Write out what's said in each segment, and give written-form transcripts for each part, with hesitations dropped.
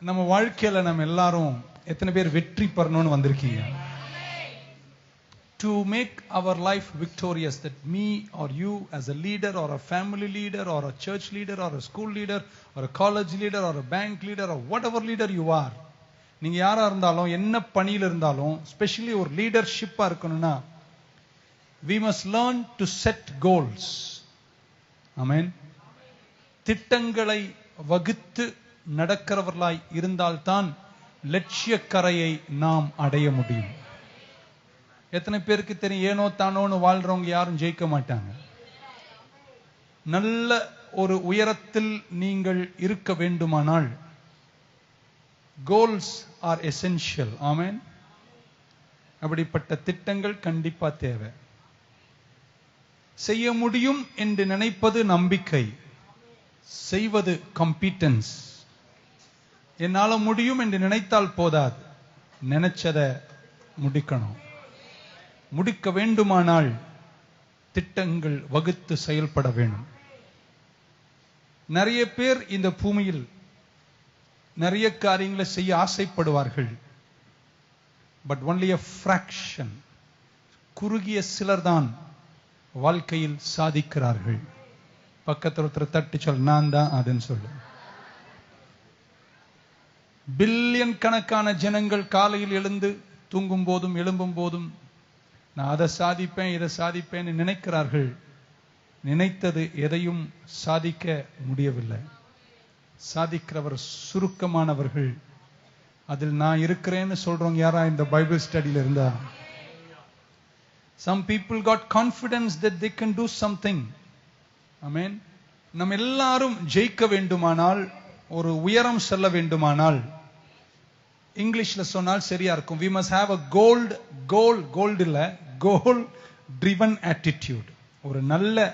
நம்ம வாழ்க்கையில நம்ம எல்லாரும் எத்தனை பேர் வெற்றி பெறணும்னு வந்திருக்கீங்க? To make our life victorious, that me or you as a leader or a family leader or a church leader or a school leader or a college leader or a bank leader or whatever leader you are, நீங்க யாரா இருந்தாலும் என்ன பணியில இருந்தாலும் specially ஒரு லீடர்ஷிப்பா இருக்கணும்னா we must learn to set goals. Amen. திட்டங்களை வகுத்து நடக்கிறவர்களாய் இருந்தால்தான் லட்சிய கரையை நாம் அடைய முடியும். எத்தனை பேருக்கு தெரியும், ஏனோ தானோன்னு வாழ்றவங்க யாரும் ஜெயிக்க மாட்டாங்க. நல்ல ஒரு உயரத்தில் நீங்கள் இருக்க வேண்டுமானால் கோல்ஸ் ஆர் எசென்ஷியல். ஆமென். அப்படிப்பட்ட திட்டங்கள் கண்டிப்பா தேவை. செய்ய முடியும் என்று நினைப்பது நம்பிக்கை, செய்வது காம்பிட்டன்ஸ். என்னால முடியும் என்று நினைத்தால் போதாது, நினைச்சத முடிக்கணும். முடிக்க வேண்டுமானால் திட்டங்கள் வகுத்து செயல்பட வேண்டும். நிறைய பேர் இந்த பூமியில் நிறைய காரியங்களை செய்ய ஆசைப்படுவார்கள். பட் ஒன்லி a fraction, குறுகிய சிலர் தான் வாழ்க்கையில் சாதிக்கிறார்கள். பக்கத்தில் ஒருத்தர் தட்டி சொல், நான் தான் அதுன்னு சொல்லு. பில்லியன் கணக்கான ஜனங்கள் காலையில் எழுந்து தூங்கும் போதும் எழும்பும் போதும் நான் அதை சாதிப்பேன் இதை சாதிப்பேன் நினைக்கிறார்கள். நினைத்தது எதையும் சாதிக்க முடியவில்லை. சாதிக்கிறவர் சுருக்கமானவர்கள். அதில் நான் இருக்கிறேன்னு சொல்றவங்க யாரா இந்த பைபிள் ஸ்டடியில இருந்தா? Some people got confidence that they can do something. Amen. நம்ம எல்லாரும் ஜெயிக்க வேண்டுமானால், ஒரு உயரம் செல்ல வேண்டுமானால், இங்கிலீஷ்ல சொன்னால் சரியா இருக்கும், we must have a gold இல்ல, goal driven attitude. ஒரு நல்ல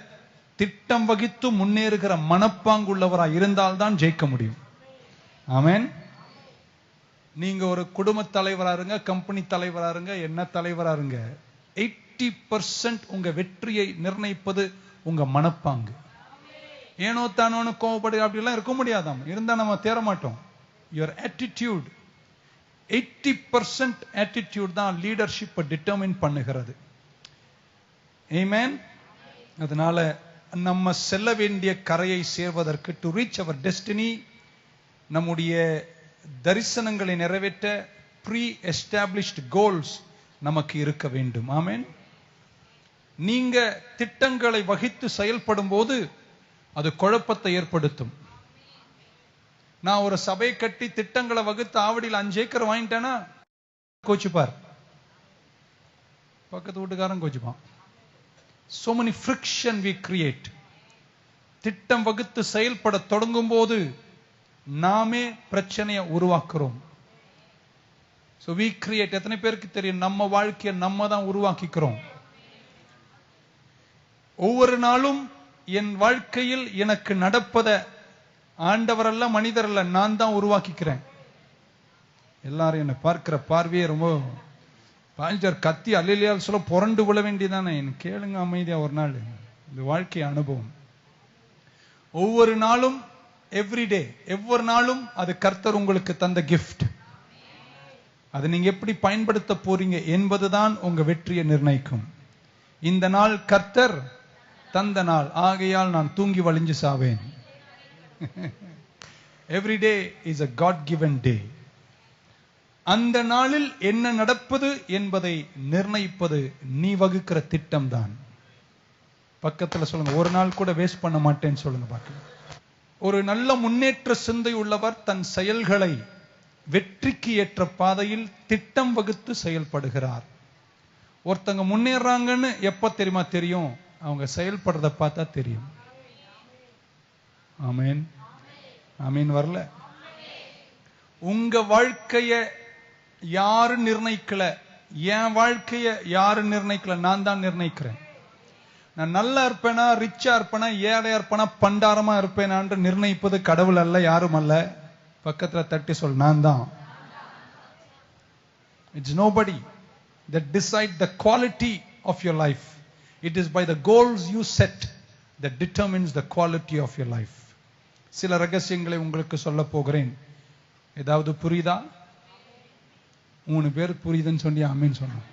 திட்டம் வகித்து முன்னேறுகிற மனப்பாங்குள்ளவராய் இருந்தால்தான் ஜெயிக்க முடியும். ஆமென். நீங்க ஒரு குடும்ப தலைவரா இருங்க, கம்பெனி தலைவரா இருங்க, என்ன தலைவரா இருங்க, 80% உங்க வெற்றியை நிர்ணயிப்பது உங்க மனப்பாங்கு. ஏனோ தானோன்னு கோவப்படு அப்படிலாம் இருக்க முடியாதாம். இருந்தா நம்ம தேர மாட்டோம். your attitude, 80% attitude தான் லீடர்ஷிப்பை டிட்டர்மின் பண்ணுகிறது. ஆமென். அதனால நம்ம செல்ல வேண்டிய கரையை சேர்வதற்கு, டு ரீச் அவர் டெஸ்டினி, நம்முடைய தரிசனங்களை நிறைவேற்ற ப்ரீ எஸ்டாப்ளிஷ்ட் கோல்ஸ் நமக்கு இருக்க வேண்டும். ஆமென். நீங்க திட்டங்களை வகித்து செயல்படும் போது அது குழப்பத்தை ஏற்படுத்தும். நான் ஒரு சபை கட்டி திட்டங்களை வகுத்து ஆவடியில் 5 ஏக்கர் வாங்கிட்டேன்னா கோச்சுப்பார், பக்கத்து வீட்டுக்காரன் கோச்சுப்பான். so many friction we create. திட்டம் வகுத்து செயல்பட தொடங்கும் போது நாமே பிரச்சனையை உருவாக்குறோம். so we create. எத்தனை பேருக்கு தெரியும், நம்ம வாழ்க்கையை நம்ம தான் உருவாக்கிக்கிறோம். ஒவ்வொரு நாளும் என் வாழ்க்கையில் எனக்கு நடப்பத ஆண்டவர் அல்ல, மனிதர் அல்ல, நான் தான் உருவாக்கிக்கிறேன். எல்லாரும் என்னை பார்க்கிற பார்வையே ரொம்ப பாஞ்சர் கத்தி அல்லையால் சொல்ல புரண்டு விழ வேண்டியதானே. எனக்கு கேளுங்க அமைதியா ஒரு நாள். இந்த வாழ்க்கை அனுபவம். ஒவ்வொரு நாளும், எவ்ரிடே, ஒவ்வொரு நாளும் அது கர்த்தர் உங்களுக்கு தந்த கிஃப்ட். அதை நீங்க எப்படி பயன்படுத்த போறீங்க என்பதுதான் உங்க வெற்றியை நிர்ணயிக்கும். இந்த நாள் கர்த்தர் தந்த நாள், ஆகையால் நான் தூங்கி வழிஞ்சு சாவேன். every day is a God given day. அந்த நாளில் என்ன நடப்பது என்பதை நிர்ணயிப்பது நீ வகுக்கிற திட்டம் தான். பக்கத்துல சொல்லுங்க, ஒரு நாள் கூட வேஸ்ட் பண்ண மாட்டேன்னு சொல்லுங்க பார்க்கலாம். ஒரு நல்ல முன்னேற்ற சிந்தை உள்ளவர் தன் செயல்களை வெற்றிக்கு ஏற்ற பாதையில் திட்டம் வகுத்து செயல்படுகிறார். ஒருத்தங்க முன்னேறாங்கன்னு எப்ப தெரியுமா தெரியும்? அவங்க செயல்படுறத பார்த்தா தெரியும். ஆமென். ஆமென் வரல. உங்க வாழ்க்கைய யாரு நிர்ணயிக்கல, என் வாழ்க்கைய யாரு நிர்ணயிக்கல, நான் தான் நிர்ணயிக்கிறேன். நான் நல்லா இருப்பேனா, ரிச்சா இருப்பேனா, ஏழையா இருப்பேனா, பண்டாரமா இருப்பேனான்னு நிர்ணயிப்பது கடவுள் அல்ல, யாரும் அல்ல. பக்கத்துல தட்டி சொல், நான் தான். It's nobody that decide the quality of your life. It is by the goals you set that determines the quality of your life. சில ரகசியங்களை உங்களுக்கு சொல்ல போகிறேன். ஏதாவது புரியுதா? 3 பேர் புரியுதுன்னு சொல்லி ஆமீன் சொன்னோம்.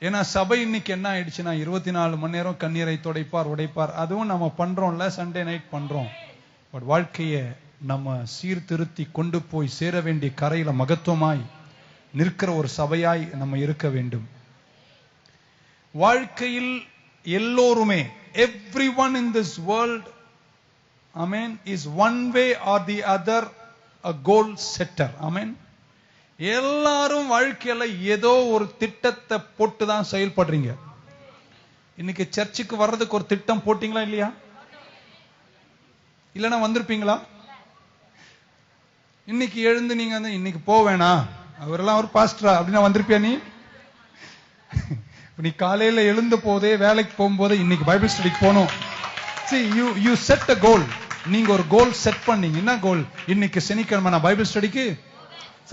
ஏன்னா சபை இன்னைக்கு என்ன ஆயிடுச்சுன்னா 24 மணி நேரம் கண்ணீரை உடைப்பார். அதுவும் நம்ம பண்றோம்ல, சண்டே நைட் பண்றோம். பட் வாழ்க்கையை நம்ம சீர்திருத்தி கொண்டு போய் சேர வேண்டிய கரையில மகத்துவமாய் நிற்கிற ஒரு சபையாய் நம்ம இருக்க வேண்டும். வாழ்க்கையில் எல்லோருமே, everyone in this world, amen, is one way or the other a goal setter. Amen. எல்லாரும் வாழ்க்கையில ஏதோ ஒரு திட்டத்தை போட்டு தான் செயல்படுறீங்க. இன்னைக்கு சர்ச்சுக்கு வர்றதுக்கு ஒரு திட்டம் போட்டீங்களா இல்லையா? இல்லைன்னா வந்திருப்பீங்களா? இன்னைக்கு எழுந்து நீங்க வந்து இன்னைக்கு போவேனா, அவரெல்லாம் ஒரு பாஸ்டரா அப்படின்னா வந்திருப்பியா நீ? நீ காலையில எழுந்த போதே, வேலைக்கு போகும்போது இன்னைக்கு பைபிள் ஸ்டடிக்கு போகணும். See, you set a goal. நீங்க ஒரு கோல் செட் பண்ணீங்க. என்ன கோல்? இன்னைக்கு சனிக்கிழமை நான் பைபிள் ஸ்டடிக்கு.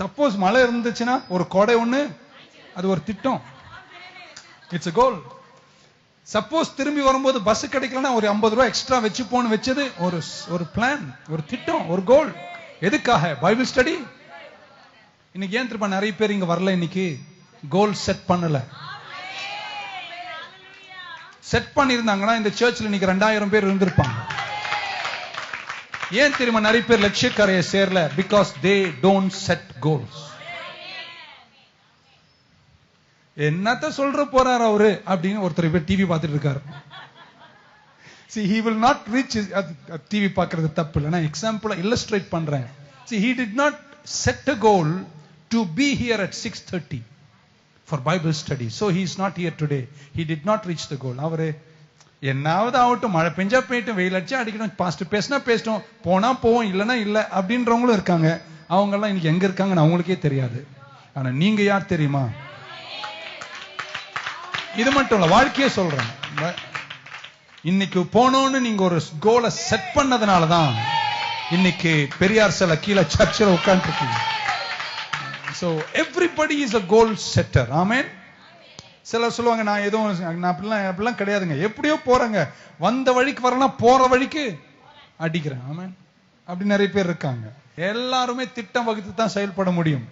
சப்போஸ் மழை இருந்துச்சுன்னா ஒரு கொடை ஒண்ணு, அது ஒரு திட்டம். It's a goal. சப்போஸ் திரும்பி வரும்போது பஸ் கிடைக்கலன்னா ஒரு 50 ரூபாய் எக்ஸ்ட்ரா வச்சு போன்னு வச்சது ஒரு பிளான், ஒரு திட்டம், ஒரு கோல். எதுக்காக? Bible study. இன்னைக்கு ஏன் திரும்ப நிறைய பேர் இங்க வரல? இன்னைக்கு கோல் செட் பண்ணல. செட் பண்ணிருந்தாங்கன்னா இந்த சர்ச்ல இன்னைக்கு 2000 பேர் இருந்திருப்பாங்க. ஏன் தெரியுமா நிறைய பேர் லட்சியக்கரையை சேரல? Because they don't set goals. என்னத்த சொல்ற போறாரு அவரு அப்படின்னு ஒருத்தர் பேர் டிவி பார்த்துட்டு இருக்காரு. See, he will not reach. TV பார்க்கறது தப்பு இல்லை, நான் எக்ஸாம்பிளா இல்லஸ்ட்ரேட் பண்றேன். See, he did not set a goal to be here at 6:30 for Bible study, so he is not here today. He did not reach the goal. அவரு என்னாவது ஆகட்டும், மழை பெஞ்சா போயிட்டும், வெயில் அடிச்சா அடிக்கணும், பாஸ்டர் பேசினா பேசிட்டோம், போனா போவோம், இல்லைன்னா இல்லை அப்படின்றவங்களும் இருக்காங்க. அவங்க எல்லாம் இன்னைக்கு எங்க இருக்காங்கன்னு அவங்களுக்கே தெரியாது. ஆனா நீங்க யார் தெரியுமா? இது மட்டும் இல்ல, வாழ்க்கையே சொல்றேன். இன்னைக்கு போனோன்னு நீங்க ஒரு கோலை செட் பண்ணதுனாலதான் இன்னைக்கு பெரியார் சில கீழே சர்ச்சில் உட்கார்ந்து இருக்கீங்க. So everybody is a goal setter. Amen. சிலர் சொல்லுவாங்க நான் அப்படிலாம் கிடையாதுங்க, எப்படியோ போறேங்க, வந்த வழிக்கு வரலாம், போற வழிக்கு அடிக்கிறேன். ஆமென். அப்படி நிறைய பேர் இருக்காங்க. எல்லாருமே திட்டம் வகுத்து தான் செயல்பட முடியும்.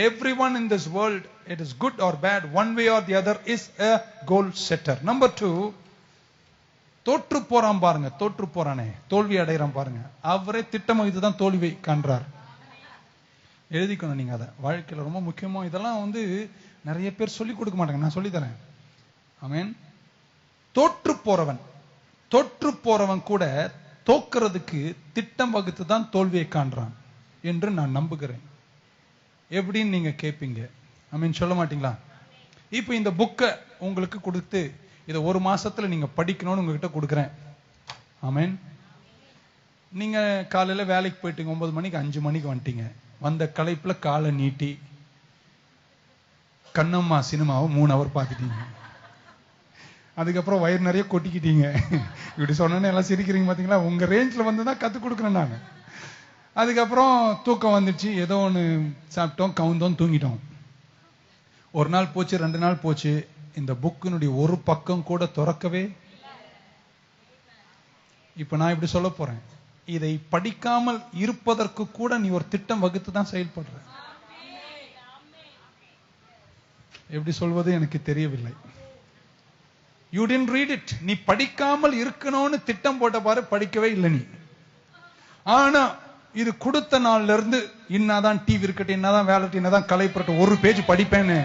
Everyone in this world, it is good or bad, one way or the other, is a goal setter. Number 2, தோற்று போறான் பாருங்க, தோற்று போறானே, தோல்வி அடைகிறான் பாருங்க, அவரே திட்டம் வகுத்து தான் தோல்வி காண்றார். எழுதிக்கணும் நீங்க அதை. வாழ்க்கையில ரொம்ப முக்கியமா இதெல்லாம் வந்து நிறைய பேர் சொல்லிக் கொடுக்க மாட்டாங்க, நான் சொல்லி தரேன். ஆமென். தோற்று போறவன் கூட தோக்கிறதுக்கு திட்டம் வகுத்து தான் தோல்வியை காண்றான் என்று நான் நம்புகிறேன். எப்படின்னு நீங்க கேட்பீங்க. ஆமென், சொல்ல மாட்டீங்களா? இப்ப இந்த புக்கை உங்களுக்கு கொடுத்து இதை 1 மாசத்துல நீங்க படிக்கணும்னு உங்ககிட்ட கொடுக்குறேன். ஆமென். நீங்க காலையில வேலைக்கு போயிட்டீங்க, 9 மணிக்கு 5 மணிக்கு வந்துட்டீங்க. வந்த களைப்புல காலை நீட்டி கண்ணம்மா சினிமாவை 3 hour பார்த்துட்டீங்க. அதுக்கப்புறம் வயிறு நிறைய கொட்டிக்கிட்டீங்க. இப்படி சொன்னோன்னே எல்லாம் சிரிக்கிறீங்க பாத்தீங்களா? உங்க ரேஞ்சில் வந்து தான் கற்றுக் கொடுக்குறேன் நான். அதுக்கப்புறம் தூக்கம் வந்துடுச்சு, ஏதோ ஒன்று சாப்பிட்டோம், கவுந்தோம், தூங்கிட்டோம். 1 நாள் போச்சு, 2 நாள் போச்சு, இந்த புக்கினுடைய ஒரு பக்கம் கூட திறக்கவே. இப்ப நான் இப்படி சொல்ல போறேன், இதை படிக்காமல் இருப்பதற்கு கூட நீ ஒரு திட்டம் வகுத்து தான் செயல்படுற. எப்படி சொல்வது எனக்கு தெரியவில்லை. You didn't read it. நீ படிக்காமல் இருக்கணும்னு திட்டம் போட்ட பாரு, படிக்கவே இல்லை நீ. ஆனா இது கொடுத்த நாள்ல இருந்து இன்னாதான் டிவி இருக்கட்டும், என்னதான் வேலை, என்னதான் கலைப்பட்டு 1 பேஜ் படிப்பேன்னு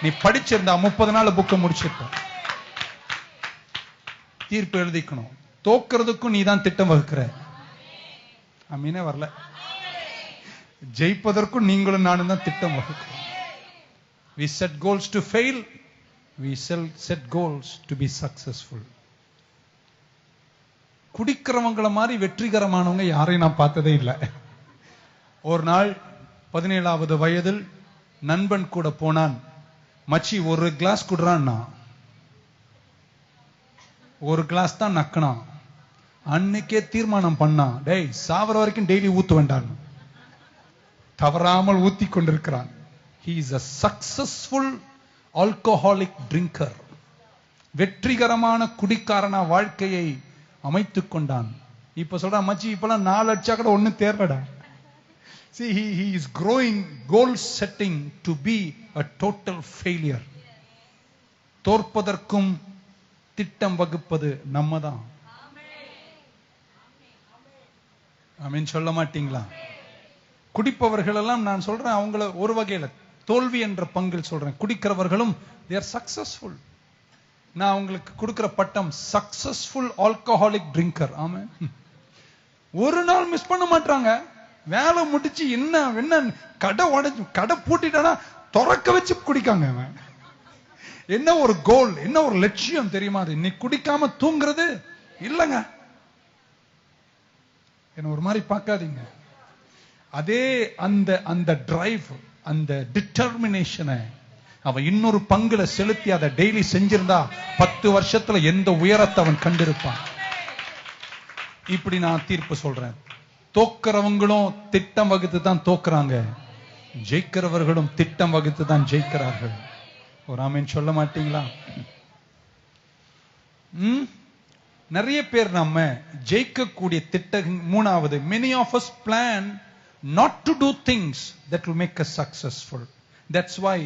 நீ படிச்சிருந்தா 30 நாள் புக்கை முடிச்சிருப்ப. தீர்ப்பு எழுதிக்கணும். தோக்கிறதுக்கும் நீ தான் திட்டம் வகுக்கிற. அமீனே வரல. ஜெயிப்பதற்கும் நீங்களும் நானும் தான் திட்டம் வகுக்கிறோம். We set goals to fail. We set goals to be successful. குடிக்கிறவங்கள மாதிரி வெற்றிகரமானவங்க யாரையும் நான் பார்த்ததே இல்லை. ஒரு நாள் 17வது வயதில் நண்பன் கூட போனான். மச்சி 1 கிளாஸ் குடுறான்னா 1 கிளாஸ் தான் நக்கினான். அன்னைக்கே தீர்மானம் பண்ணான், டேய் சாவர வரைக்கும் டெய்லி ஊத்த வேண்டாம். தவறாமல் ஊத்தி கொண்டிருக்கிறான். He is a successful alcoholic drinker. வெற்றிகரமான குடிக்காரனா வாழ்க்கையை அமைத்துக் கொண்டான். இப்ப சொல்றான், மச்சி இப்பெல்லாம் 4 அடிச்சா கூட ஒண்ணு தேர்றடா. See, he is growing goal setting to be a total failure. தோற்பதற்கும் திட்டம் வகுப்பது நம்ம தான். ஆமென் சொல்ல மாட்டீங்களா? குடிப்பவர்கள் எல்லாம் நான் சொல்றேன், அவங்கள ஒரு வகையில தோல்வி என்ற பங்கில் சொல்றேன். குடிக்கிறவர்களும் they are successful. நான் உங்களுக்கு கொடுக்கிற பட்டம் சக்சஸ்ஃபுல் ஆல்கஹாலிக் ட்ரிங்கர். ஆமென். ஒரு நாள் மிஸ் பண்ண மாட்டாங்க. வேலை முடிச்சு என்ன கடை உடைச்சு கடை பூட்டிட்டானா திறக்க வச்சு குடிக்காங்க. என்ன ஒரு கோல், என்ன ஒரு லட்சியம் தெரியுமா? அது இன்னைக்கு குடிக்காம தூங்குறது இல்லங்க. என்ன ஒரு மாதிரி பார்க்காதீங்க. அதே அந்த டிரைவ், அந்த டிட்டர்மினேஷனை அவன் இன்னொரு பங்குல செலுத்தி அதை டெய்லி செஞ்சிருந்தா 10 வருஷத்துல எந்த உயரத்தை அவன் கண்டிருப்பான். இப்படி நான் தீர்ப்பு சொல்றேன். தோக்கிறவங்களும் திட்டம் வகுத்து தான் தோக்குறாங்க, ஜெயிக்கிறவர்களும் திட்டம் வகுத்து தான் ஜெயிக்கிறார்கள். ஒரு ஆமென் சொல்ல மாட்டீங்களா? நிறைய பேர் நம்ம ஜெயிக்கக்கூடிய திட்டம். மூணாவது, many of us plan not to do things that will make us successful. That's why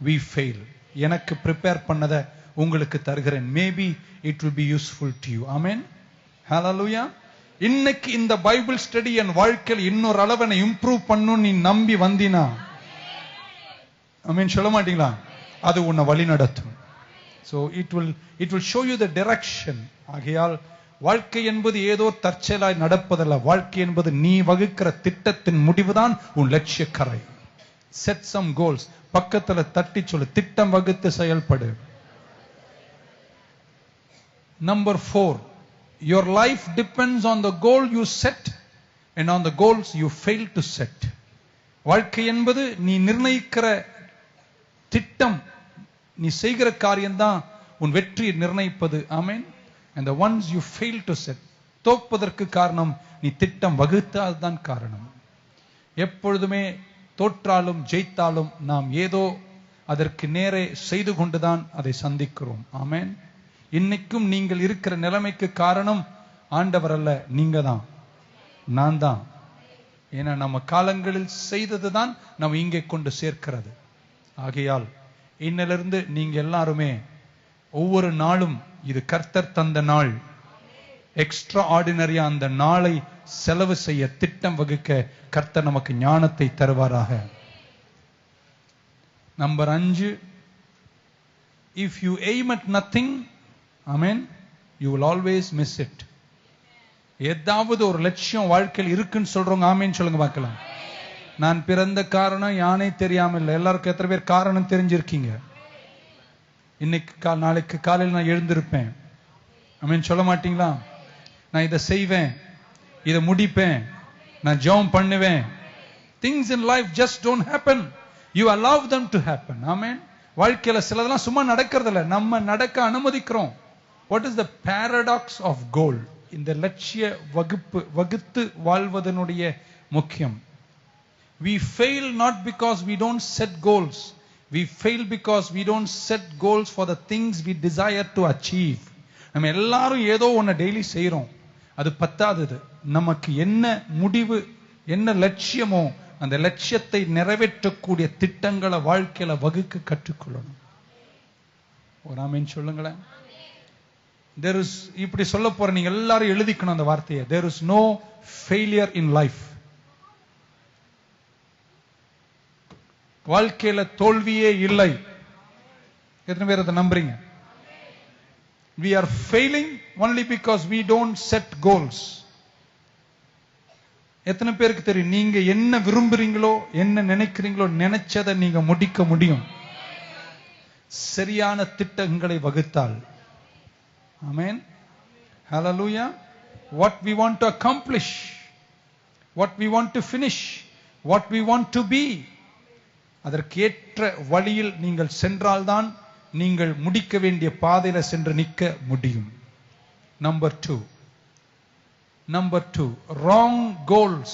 we fail. எனக்கு ப்ரிப்பேர் பண்ணதை உங்களுக்கு தருகிறேன். Maybe it will be useful to you. Amen. Hallelujah. இன்னைக்கு இந்த பைபிள் ஸ்டடி என் வாழ்க்கையில் இன்னொரு அளவை இம்ப்ரூவ் பண்ணும் நீ நம்பி வந்தினா, ஆமென் சொல்ல மாட்டீங்களா? அது உன்னை வழி நடத்தும். So it will show you the direction. ஆகையால் வாழ்க்கை என்பது ஏதோ தற்செயலாய் நடப்பதல்ல. வாழ்க்கை என்பது நீ வகுக்கிற திட்டத்தின் முடிவுதான் உன் லட்சிய கரை. Set some goals. பக்கத்துல தட்டி சொல்லு, திட்டம் வகுத்து செயல்படு. Number 4, your life depends on the goal you set and on the goals you fail to set. வாழ்க்கை என்பது நீ நிர்ணயிக்கிற திட்டம், நீ செய்கிற காரியம்தான் உன் வெற்றியை நிர்ணயிப்பது. ஆமென். And the ones you fail to set, தோற்பதற்கு காரணம் நீ திட்டம் வகுத்தால் தான் காரணம். எப்பொழுதுமே தோற்றாலும் ஜெயித்தாலும் நாம் ஏதோ அதற்கு நேரே செய்து கொண்டுதான் அதை சந்திக்கிறோம். ஆமென். இன்னைக்கும் நீங்கள் இருக்கிற நிலைமைக்கு காரணம் ஆண்டவர் அல்ல, நீங்க தான், நான் தான். ஏன்னா நம்ம காலங்களில் செய்தது தான் நம்ம இங்கே கொண்டு சேர்க்கிறது. ஆகையால் இன்னிலிருந்து நீங்க எல்லாருமே ஒவ்வொரு நாளும் இது கர்த்தர் தந்த நாள், எக்ஸ்ட்ரா ஆர்டினரியா அந்த நாளை செலவு செய்ய திட்டம் வகுக்க கர்த்தர் நமக்கு ஞானத்தை தருவாராக. Number 5, if you aim at nothing, amen, you will always miss it. ஏதாவது ஒரு லட்சியம் வாழ்க்கையில் இருக்குன்னு சொல்றவங்க ஆமேன் சொல்லுங்க பார்க்கலாம். நான் பிறந்த காரணம் யானை தெரியாம இல்லை. எல்லாருக்கும் எத்தனை பேர் காரணம் தெரிஞ்சிருக்கீங்க? இன்னைக்கு நாளைக்கு காலையில் நான் எழுந்திருப்பேன், ஆமேன் சொல்ல மாட்டீங்களா? நான் இதை செய்வேன், இதை முடிப்பேன், நான் ஜெபம் பண்ணுவேன். Things in life just don't happen. You allow them to happen. Amen. வாழ்க்கையில சிலதெல்லாம் சும்மா நடக்கிறது இல்ல, நம்ம நடக்க அனுமதிக்கிறோம். What is the paradox of goal? இந்த லட்சிய வகுத்து வாழ்வதனுடைய முக்கியம். We fail not because we don't set goals. We fail because we don't set goals for the things we desire to achieve. நம்ம எல்லாரும் ஏதோ ஒன்ன டெய்லி செய்றோம், அது பத்தாதது. நமக்கு என்ன முடிவு, என்ன லட்சியமோ அந்த லட்சியத்தை நிறைவேற்றக்கூடிய திட்டங்களை வாழ்க்கையில வகுக்க கற்றுக்கொள்ளணும். ஒரு ஆமென் சொல்லுங்களேன். There is, இப்படி சொல்ல போற நீங்க எல்லாரும் எழுதிக்கணும் அந்த வார்த்தையை. There is no failure in life. வாழ்க்கையில தோல்வியே இல்லை. எத்தனை பேர் அதை நம்புறீங்க? We are failing only because we don't set goals. எத்தனை பேருக்கு தெரியும் நீங்க என்ன விரும்புறீங்களோ, என்ன நினைக்கிறீங்களோ, நினைச்சதை நீங்க முடிக்க முடியும் சரியான திட்டங்களை வகுத்தால். Amen. Hallelujah. What we want to accomplish, what we want to finish, what we want to be, அதற்கேற்ற வழியில் நீங்கள் சென்றால்தான் நீங்கள் முடிக்க வேண்டிய பாதையில சென்று நிற்க முடியும். Number 2, wrong goals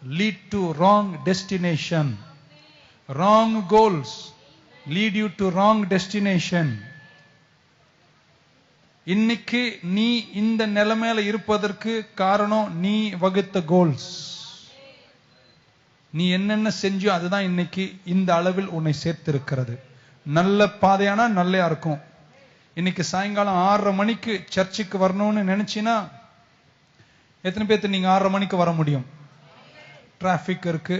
lead to wrong destination. Wrong goals lead you to wrong destination. இன்னைக்கு நீ இந்த நிலைமையில இருப்பதற்கு காரணம் நீ வகுத்த கோல்ஸ். நீ என்னென்ன செஞ்சியோ அதுதான் இன்னைக்கு இந்த அளவில் உன்னை சேர்த்திருக்கிறது. நல்ல பாதையானா நல்லையா இருக்கும். இன்னைக்கு சாயங்காலம் 6:30 மணிக்கு சர்ச்சுக்கு வரணும்னு நினைச்சினா எத்தனை பேர்த்து நீங்க 6:30 மணிக்கு வர முடியும்? டிராபிக் இருக்கு.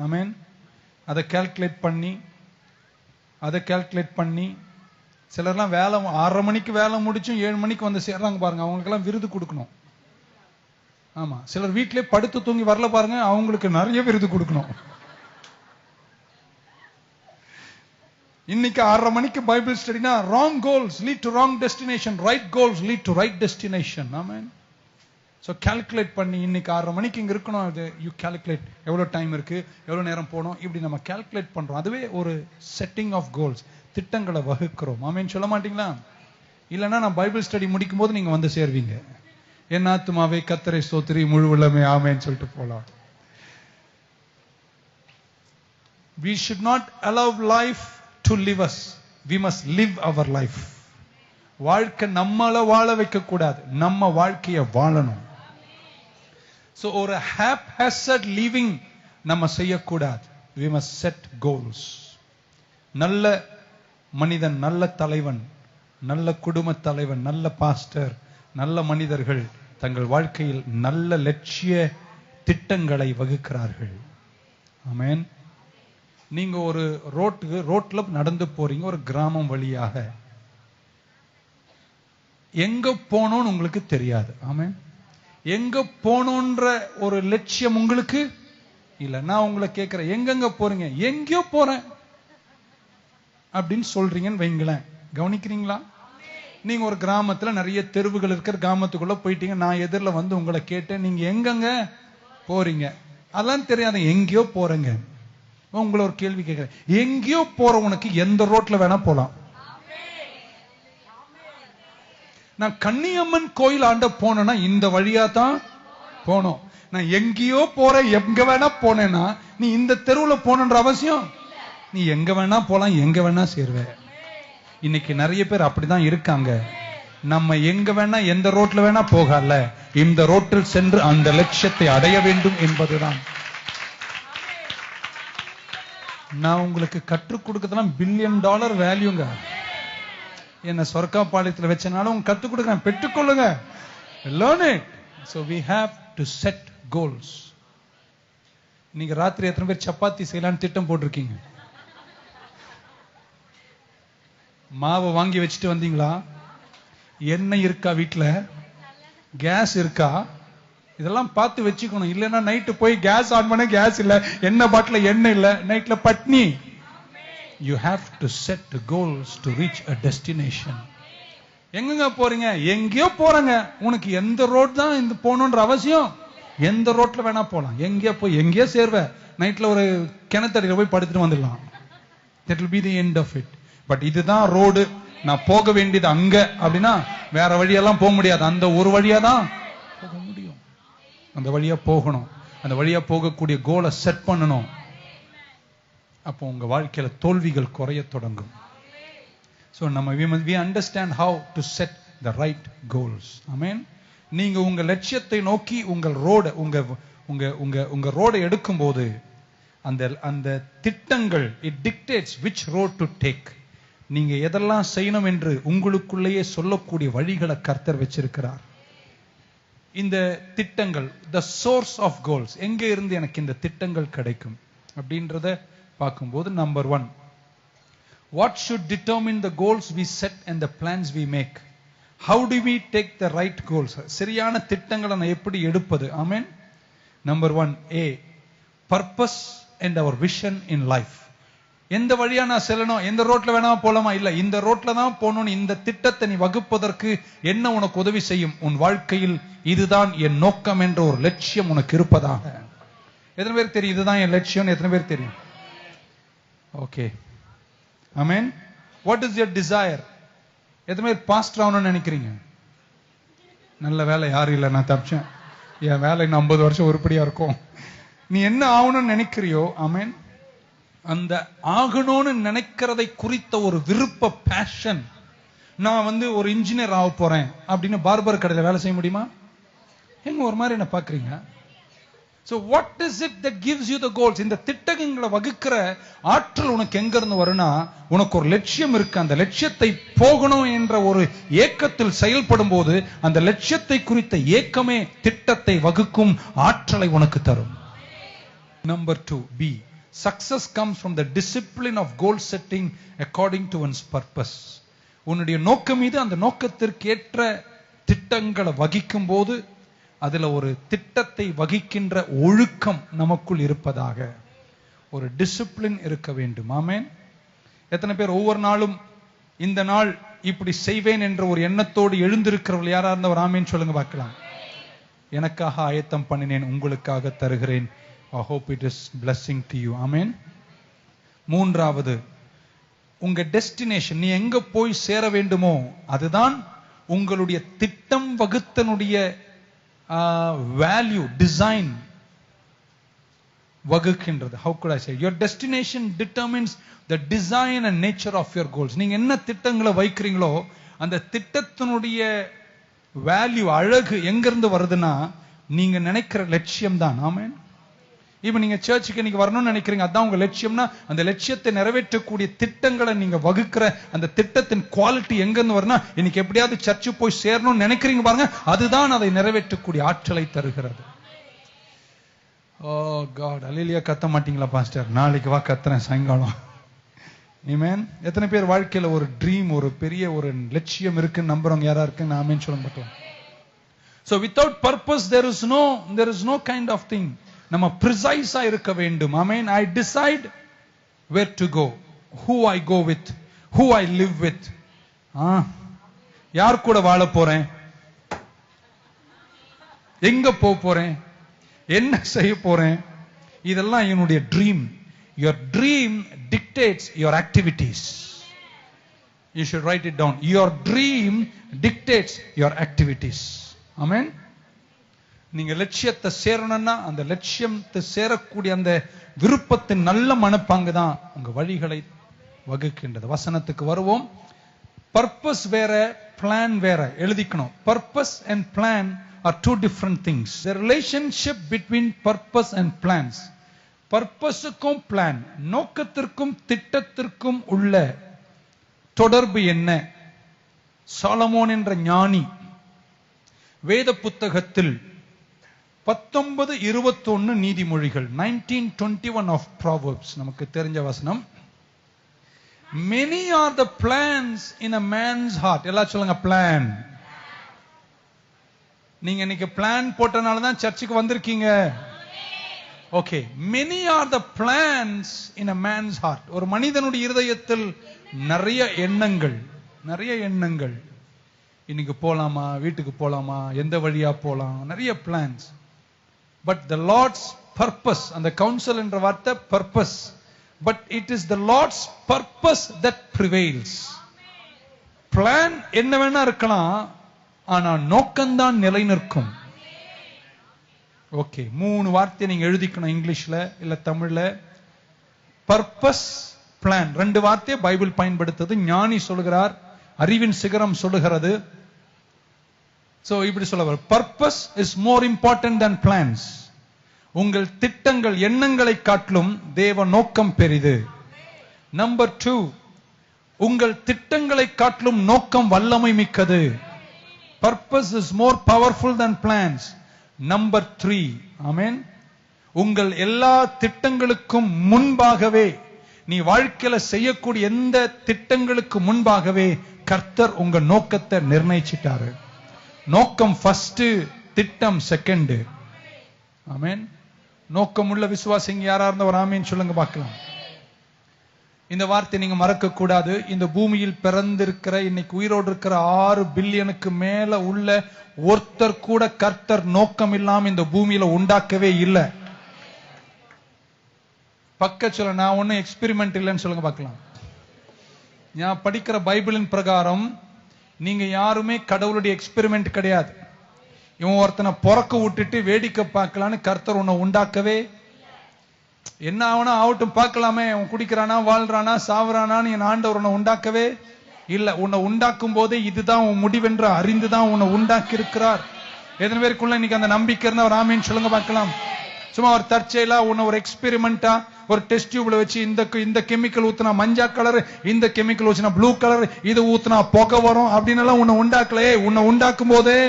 ஆமென். அதை கால்குலேட் பண்ணி சிலர்லாம் வேலை 6:30 மணிக்கு வேலை முடிச்சும் 7 மணிக்கு வந்து சேர்றாங்க பாருங்க. அவங்களுக்கெல்லாம் விருது கொடுக்கணும். ஆமா, சிலர் வீட்டிலே படுத்து தூங்கி வரல பாருங்க, அவங்களுக்கு நிறைய விருது கொடுக்கணும். இன்னைக்கு 6:30 மணிக்கு பைபிள் ஸ்டடினா wrong goals lead to wrong destination, right goals lead to right destination. Amen. So calculate பண்ணி இன்னைக்கு 6:30 மணிக்கு இங்க இருக்கணும். அது யூ கால்குலேட் எவ்வளவு டைம் இருக்கு, எவ்வளவு நேரம் போகணும், இப்படி நம்ம கால்குலேட் பண்றோம். அதுவே ஒரு செட்டிங் ஆஃப் கோல்ஸ், திட்டங்களை வகுக்கிறோம். ஆமென் சொல்ல மாட்டீங்களா? இல்லைன்னா நான் பைபிள் ஸ்டடி முடிக்கும் போது நீங்க வந்து சேர்வீங்க. என் ஆத்துமாவே கர்த்தரை ஸ்தோத்திரி, முழு உள்ளமே ஆமென் சொல்லிட்டு போலாம். We should not allow life to live us. We must live our life. வாழ்க்கை நம்மள வாழ வைக்க கூடாது, நம்ம வாழ்க்கையை வாழணும். So ஒரு haphazard living நம்ம செய்யக்கூடாது. We must set goals. நல்ல மனிதன், நல்ல தலைவன், நல்ல குடும்ப தலைவன், நல்ல பாஸ்டர், நல்ல மனிதர்கள் தங்கள் வாழ்க்கையில் நல்ல லட்சிய திட்டங்களை வகுக்கிறார்கள். ஆமென். நீங்க ஒரு ரோட்ல நடந்து போறீங்க, ஒரு கிராமம் வழியாக. எங்க போனோம்னு உங்களுக்கு தெரியாது. ஆமென். எங்க போனோன்ற ஒரு லட்சியம் உங்களுக்கு இல்ல. நான் உங்களை கேட்கிறேன், எங்கெங்க போறீங்க? எங்கேயோ போறேன் அப்படின்னு சொல்றீங்கன்னு வைங்களேன். கவனிக்கிறீங்களா? நீங்க ஒரு கிராமத்துல நிறைய தெருவுகள் இருக்கிற கிராமத்துக்குள்ள போயிட்டீங்க. நான் எதிரில் வந்து உங்களை கேட்டேன், நீங்க எங்கெங்க போறீங்க? அதெல்லாம் தெரியாது, எங்கேயோ போறேங்க. உங்களை ஒரு கேள்வி கேட்கிறேன், எங்கேயோ போற உனக்கு எந்த ரோட்ல வேணா போலாம். நான் கன்னியம்மன் கோயில் ஆண்ட போனேன்னா இந்த வழியா தான் போனோம். நான் எங்கேயோ போறேன், எங்க வேணா போனேன்னா நீ இந்த தெருவுல போனன்ற அவசியம். நீ எங்க வேணா போலாம், எங்க வேணா சேருவ. இன்னைக்கு நிறைய பேர் அப்படிதான் இருக்காங்க. நம்ம எங்க வேணா எந்த ரோட்ல வேணா போகல, இந்த ரோட்டில் சென்று அந்த லட்சியத்தை அடைய வேண்டும் என்பதுதான். நான் உங்களுக்கு கற்றுக் கொடுக்கறதெல்லாம் $1 பில்லியன் வேல்யூங்க. என்ன சொர்க்கா பாளையத்தில் வச்சனாலும் உங்க கற்றுக் கொடுக்குறேன், பெற்றுக்கொள்ளுங்க. Learn it. So we have to set goals. நீங்க ராத்திரி எத்தனை பேர் சப்பாத்தி செய்யலான்னு திட்டம் போட்டிருக்கீங்க? மாவை வாங்கி வச்சுட்டு வந்தீங்களா? எண்ணெய் இருக்கா வீட்டுல? கேஸ் இருக்கா? இதெல்லாம் பார்த்து வச்சுக்கணும். இல்லைன்னா நைட்டு போய் கேஸ் ஆன் பண்ண கேஸ் இல்ல, எண்ணெய் பாட்டில எண்ணெய் இல்ல, நைட்ல பட்னி. You have to set the goals to reach a destination. எங்கங்க போறீங்க? எங்கேயோ போறங்க. உனக்கு எந்த ரோட் தான் இந்த போகணுன்ற அவசியம்? எந்த ரோட்ல வேணா போலாம். எங்கேயோ போய் எங்கேயோ சேர்வ. நைட்ல ஒரு கிணத்தடியில போய் படுத்துட்டு வந்துடலாம். That will be the end of it. But இதுதான் ரோடு, நான் போக வேண்டியது அங்க அப்படின்னா வேற வழியெல்லாம் போக முடியாது. அந்த ஒரு வழியா தான் போக முடியும். அந்த வழியா போகணும். அந்த வழியா போகக்கூடிய கோலை செட் பண்ணணும். அப்போ உங்க வாழ்க்கையில தோல்விகள் குறைய தொடங்கும். So we understand how to set the right goals. Amen. நீங்க உங்க லட்சியத்தை நோக்கி உங்கள் ரோடு உங்க ரோடை எடுக்கும்போது அந்த திட்டங்கள் it dictates which road to take. நீங்க எதெல்லாம் செய்யணும் என்று உங்களுக்குள்ளேயே சொல்லக்கூடிய வழிகளை கர்த்தர் வச்சிருக்கிறார். இந்த திட்டங்கள், the source of goals, எங்க இருந்து எனக்கு இந்த திட்டங்கள் கிடைக்கும் அப்படின்றத பார்க்கும்போது, number 1, what should determine the goals we set and the plans we make? How do we take the right goals? சரியான திட்டங்களை நான் எப்படி எடுப்பது? Amen. Number 1, A, purpose and our vision in life. எந்த வழியா நான் செல்லணும்? எந்த ரோட்ல வேணா போலாமா? இல்ல, இந்த ரோட்ல தான் போகணும். இந்த திட்டத்தை நீ வகுப்பதற்கு என்ன உனக்கு உதவி செய்யும்? உன் வாழ்க்கையில் இதுதான் என் நோக்கம் என்ற ஒரு லட்சியம் உனக்கு இருப்பதாக. எத்தனை பேர் தெரியும் இதுதான் என் லட்சியம்? எத்தனை பேர் தெரியும்? Okay, amen. What is your desire? எத்தனை பேர் பாஸ்டர் ஆகணும்னு நினைக்கிறீங்க? நல்ல வேலை, யாரும் இல்லை, நான் தப்பிச்சேன். என் வேலை இன்னும் 50 வருஷம் உருப்படியா இருக்கும். நீ என்ன ஆகணும்னு நினைக்கிறியோ, ஆமென், அந்த ஆகணும்னு நினைக்கிறதை குறித்த ஒரு விருப்ப, பேஷன். நான் ஒரு இன்ஜினியர் ஆக போறேன் அப்படின்னு பார்பர் கடையில் வேலை செய்ய முடியுமா? எங்க ஒரு மாதிரி என்ன பாக்குறீங்க? So what is it that gives you the goals? இந்த திட்டங்களை வகுக்கிற ஆற்றல் உனக்கு எங்க இருந்து வரும்னா, உனக்கு ஒரு லட்சியம் இருக்கு. அந்த லட்சியத்தை போகணும் என்ற ஒரு ஏக்கத்தில் செயல்படும் போது அந்த லட்சியத்தை குறித்த ஏக்கமே திட்டத்தை வகுக்கும் ஆற்றலை உனக்கு தரும். Number 2, B. Success comes from the discipline of goal setting according to one's purpose. உன்னுடைய நோக்கம் மீது அந்த நோக்கத்திற்கு ஏற்ற திட்டங்களை வகிக்கும் போது அதுல ஒரு திட்டத்தை வகிக்கின்ற ஒழுக்கம் நமக்குள் இருப்பதாக, ஒரு டிசிப்ளின் இருக்க வேண்டும். ஆமென். எத்தனை பேர் ஒவ்வொரு நாளும் இந்த நாள் இப்படி செய்வேன் என்ற ஒரு எண்ணத்தோடு எழுந்திருக்கிறவர்கள் யாரா இருந்தவர் ஆமென் சொல்லுங்க பார்க்கலாம். எனக்காக ஆயத்தம் பண்ணினேன், உங்களுக்காக தருகிறேன். I hope it is blessing to you. ஆமென். மூன்றாவது, உங்க டெஸ்டினேஷன், நீ எங்க போய் சேர வேண்டுமோ அதுதான் உங்களுடைய திட்டம் வகுத்தனுடைய வேல்யூ, டிசைன் வகுக்கின்றது. How could I say? Your destination determines the design and nature of your goals. நீங்க என்ன திட்டங்களை வைக்கிறீங்களோ அந்த திட்டத்தினுடைய வேல்யூ, அழகு எங்க இருந்து வருதுன்னா நீங்க நினைக்கிற லட்சியம் தான். ஆமென். இப்ப நீங்க சர்ச்சுக்கு இன்னைக்கு வரணும்னு நினைக்கிறீங்க, அதான் உங்க லட்சியம்னா அந்த லட்சியத்தை நிறைவேற்றக்கூடிய திட்டங்களை நீங்க வகுக்கிற அந்த திட்டத்தின் குவாலிட்டி எங்க இருந்து வரும்னா, இன்னைக்கு எப்படியாவது சர்ச்சு போய் சேரணும்னு நினைக்கிறீங்க பாருங்க, அதுதான் அதை நிறைவேற்றக்கூடிய ஆற்றலை தருகிறது. ஓ காட், அல்லேலூயா. கத்த மாட்டீங்களா பாஸ்டர்? நாளைக்கு வா, கத்துறேன் சாயங்காலம். ஆமென். எத்தனை பேர் வாழ்க்கையில ஒரு ட்ரீம், ஒரு பெரிய ஒரு லட்சியம் இருக்குன்னு நம்புறவங்க யாரா இருக்குன்னு ஆமென் சொல்ல மாட்டோம். So without purpose there is no kind of thing. நம்ம precise-ஆ இருக்க வேண்டும். ஆமென். I decide where to go, who I go with, who I live with. யார் கூட வாழ போறேன், எங்க போறேன், என்ன செய்ய போறேன், இதெல்லாம் என்னுடைய dream. Your dream dictates your activities. You should write it down. Your dream dictates your activities. Amen. நீங்க லட்சியத்தை சேரணும்னா அந்த லட்சியத்தை சேரக்கூடிய அந்த விருப்பத்தின் நல்ல மனப்பாங்கு தான் உங்க வழிகளை வகுக்கின்றது. வசனத்துக்கு வருவோம். பர்பஸ் வேற, பிளான் வேற. எழுதிக்கணும். Purpose and plan are two different things. The relationship between purpose and plans. பர்பஸுக்கும் பிளான், நோக்கத்திற்கும் திட்டத்திற்கும் உள்ள தொடர்பு என்ன? சாலமோன் என்ற ஞானி வேத புத்தகத்தில் 19:21 நீதிமொழிகள், 19:21 of Proverbs, நமக்கு தெரிஞ்ச வசனம். Many are the plans in a man's heart. எல்லாம் சொல்லுங்க பிளான். நீங்க இன்னைக்கு பிளான் போட்டனால தான் சர்ச்சுக்கு வந்திருக்கீங்க. Okay. Many are the plans in a man's heart. ஒரு மனிதனுடைய இருதயத்தில் நிறைய எண்ணங்கள், நிறைய எண்ணங்கள். இன்னைக்கு போலாமா, வீட்டுக்கு போலாமா, எந்த வழியா போலாம், நிறைய plans. But the Lord's purpose, அந்த கவுன்சில் என்ற வார்த்தை purpose, but it is the Lord's purpose that prevails. Plan என்ன வேணா இருக்கலாம், ஆனா நோக்கம்தான் நிலை நிற்கும். ஓகே. 3 வார்த்தை நீங்க எழுதிக்கணும், இங்கிலீஷ்ல இல்ல தமிழ்ல. Purpose, plan. 2 வார்த்தை பைபிள் பயன்படுத்துது. ஞானி சொல்லுகிறார், அறிவின் சிகரம் சொல்லுகிறது. சோ இப்படி சொல்ல, purpose is more important than plans. உங்கள் திட்டங்கள், எண்ணங்களை காட்டிலும் தேவ நோக்கம் பெரிது. நம்பர் 2, உங்கள் திட்டங்களை காட்டிலும் நோக்கம் வல்லமை மிக்கது. Purpose is more powerful than plans. Number 3, ஆமென். உங்கள் எல்லா திட்டங்களுக்கும் முன்பாகவே, நீ வாழ்க்கையில செய்யக்கூடிய எந்த திட்டங்களுக்கு முன்பாகவே கர்த்தர் உங்க நோக்கத்தை நிர்ணயிச்சிட்டாரு. நோக்கம் ஃபர்ஸ்ட், திட்டம் செகண்ட். ஆமென். நோக்கம் உள்ள விசுவாசிங்க யாரா இருந்த ஒரு ஆமென் சொல்லுங்க பார்க்கலாம். இந்த வார்த்தை நீங்க மறக்க கூடாது. இந்த பூமியில் பிறந்திருக்கிற, இன்னைக்கு உயிரோடு இருக்கிற 6 பில்லியனுக்கு மேல உள்ள ஒருத்தர் கூட கர்த்தர் நோக்கம் இல்லாம இந்த பூமியில உண்டாக்கவே இல்லை. பக்க சொல்ல, நான் ஒன்னும் எக்ஸ்பெரிமெண்ட் இல்லைன்னு சொல்லுங்க பார்க்கலாம். நான் படிக்கிற பைபிளின் பிரகாரம் நீங்க யாருமே கடவுளுடைய எக்ஸ்பெரிமெண்ட் கிடையாது. இவன் ஒருத்தனை பிறக்க விட்டுட்டு வேடிக்கை பார்க்கலான்னு கர்த்தர் உன்னை உண்டாக்கவே. என்ன ஆவனா ஆகட்டும் பார்க்கலாமே, அவன் குடிக்கிறானா, வாழ்றானா, சாவுறானான்னு என் ஆண்டவர் உன்னை உண்டாக்கவே இல்ல. உன்னை உண்டாக்கும் போதே இதுதான் உன் முடிவென்று அறிந்துதான் உன்னை உண்டாக்கி இருக்கிறார். எத்தனை பேருக்குள்ள இன்னைக்கு அந்த நம்பிக்கை இருந்தா ஒரு ஆமீன் சொல்லுங்க பார்க்கலாம். சும்மா ஒரு தற்செயலா உன்னை ஒரு எக்ஸ்பெரிமெண்டா ஒரு டெஸ்ட் டியூப்ல வச்சு இந்த கெமிக்கல் ஊத்துனா மஞ்சா கலர், இந்த கெமிக்கல் ஊத்துனா ப்ளூ கலர், இது ஊத்துனா புகை வரும் அப்படின்னு எல்லாம் உன்னை உண்டாக்கலையே. உன்னை உண்டாக்கும் போதே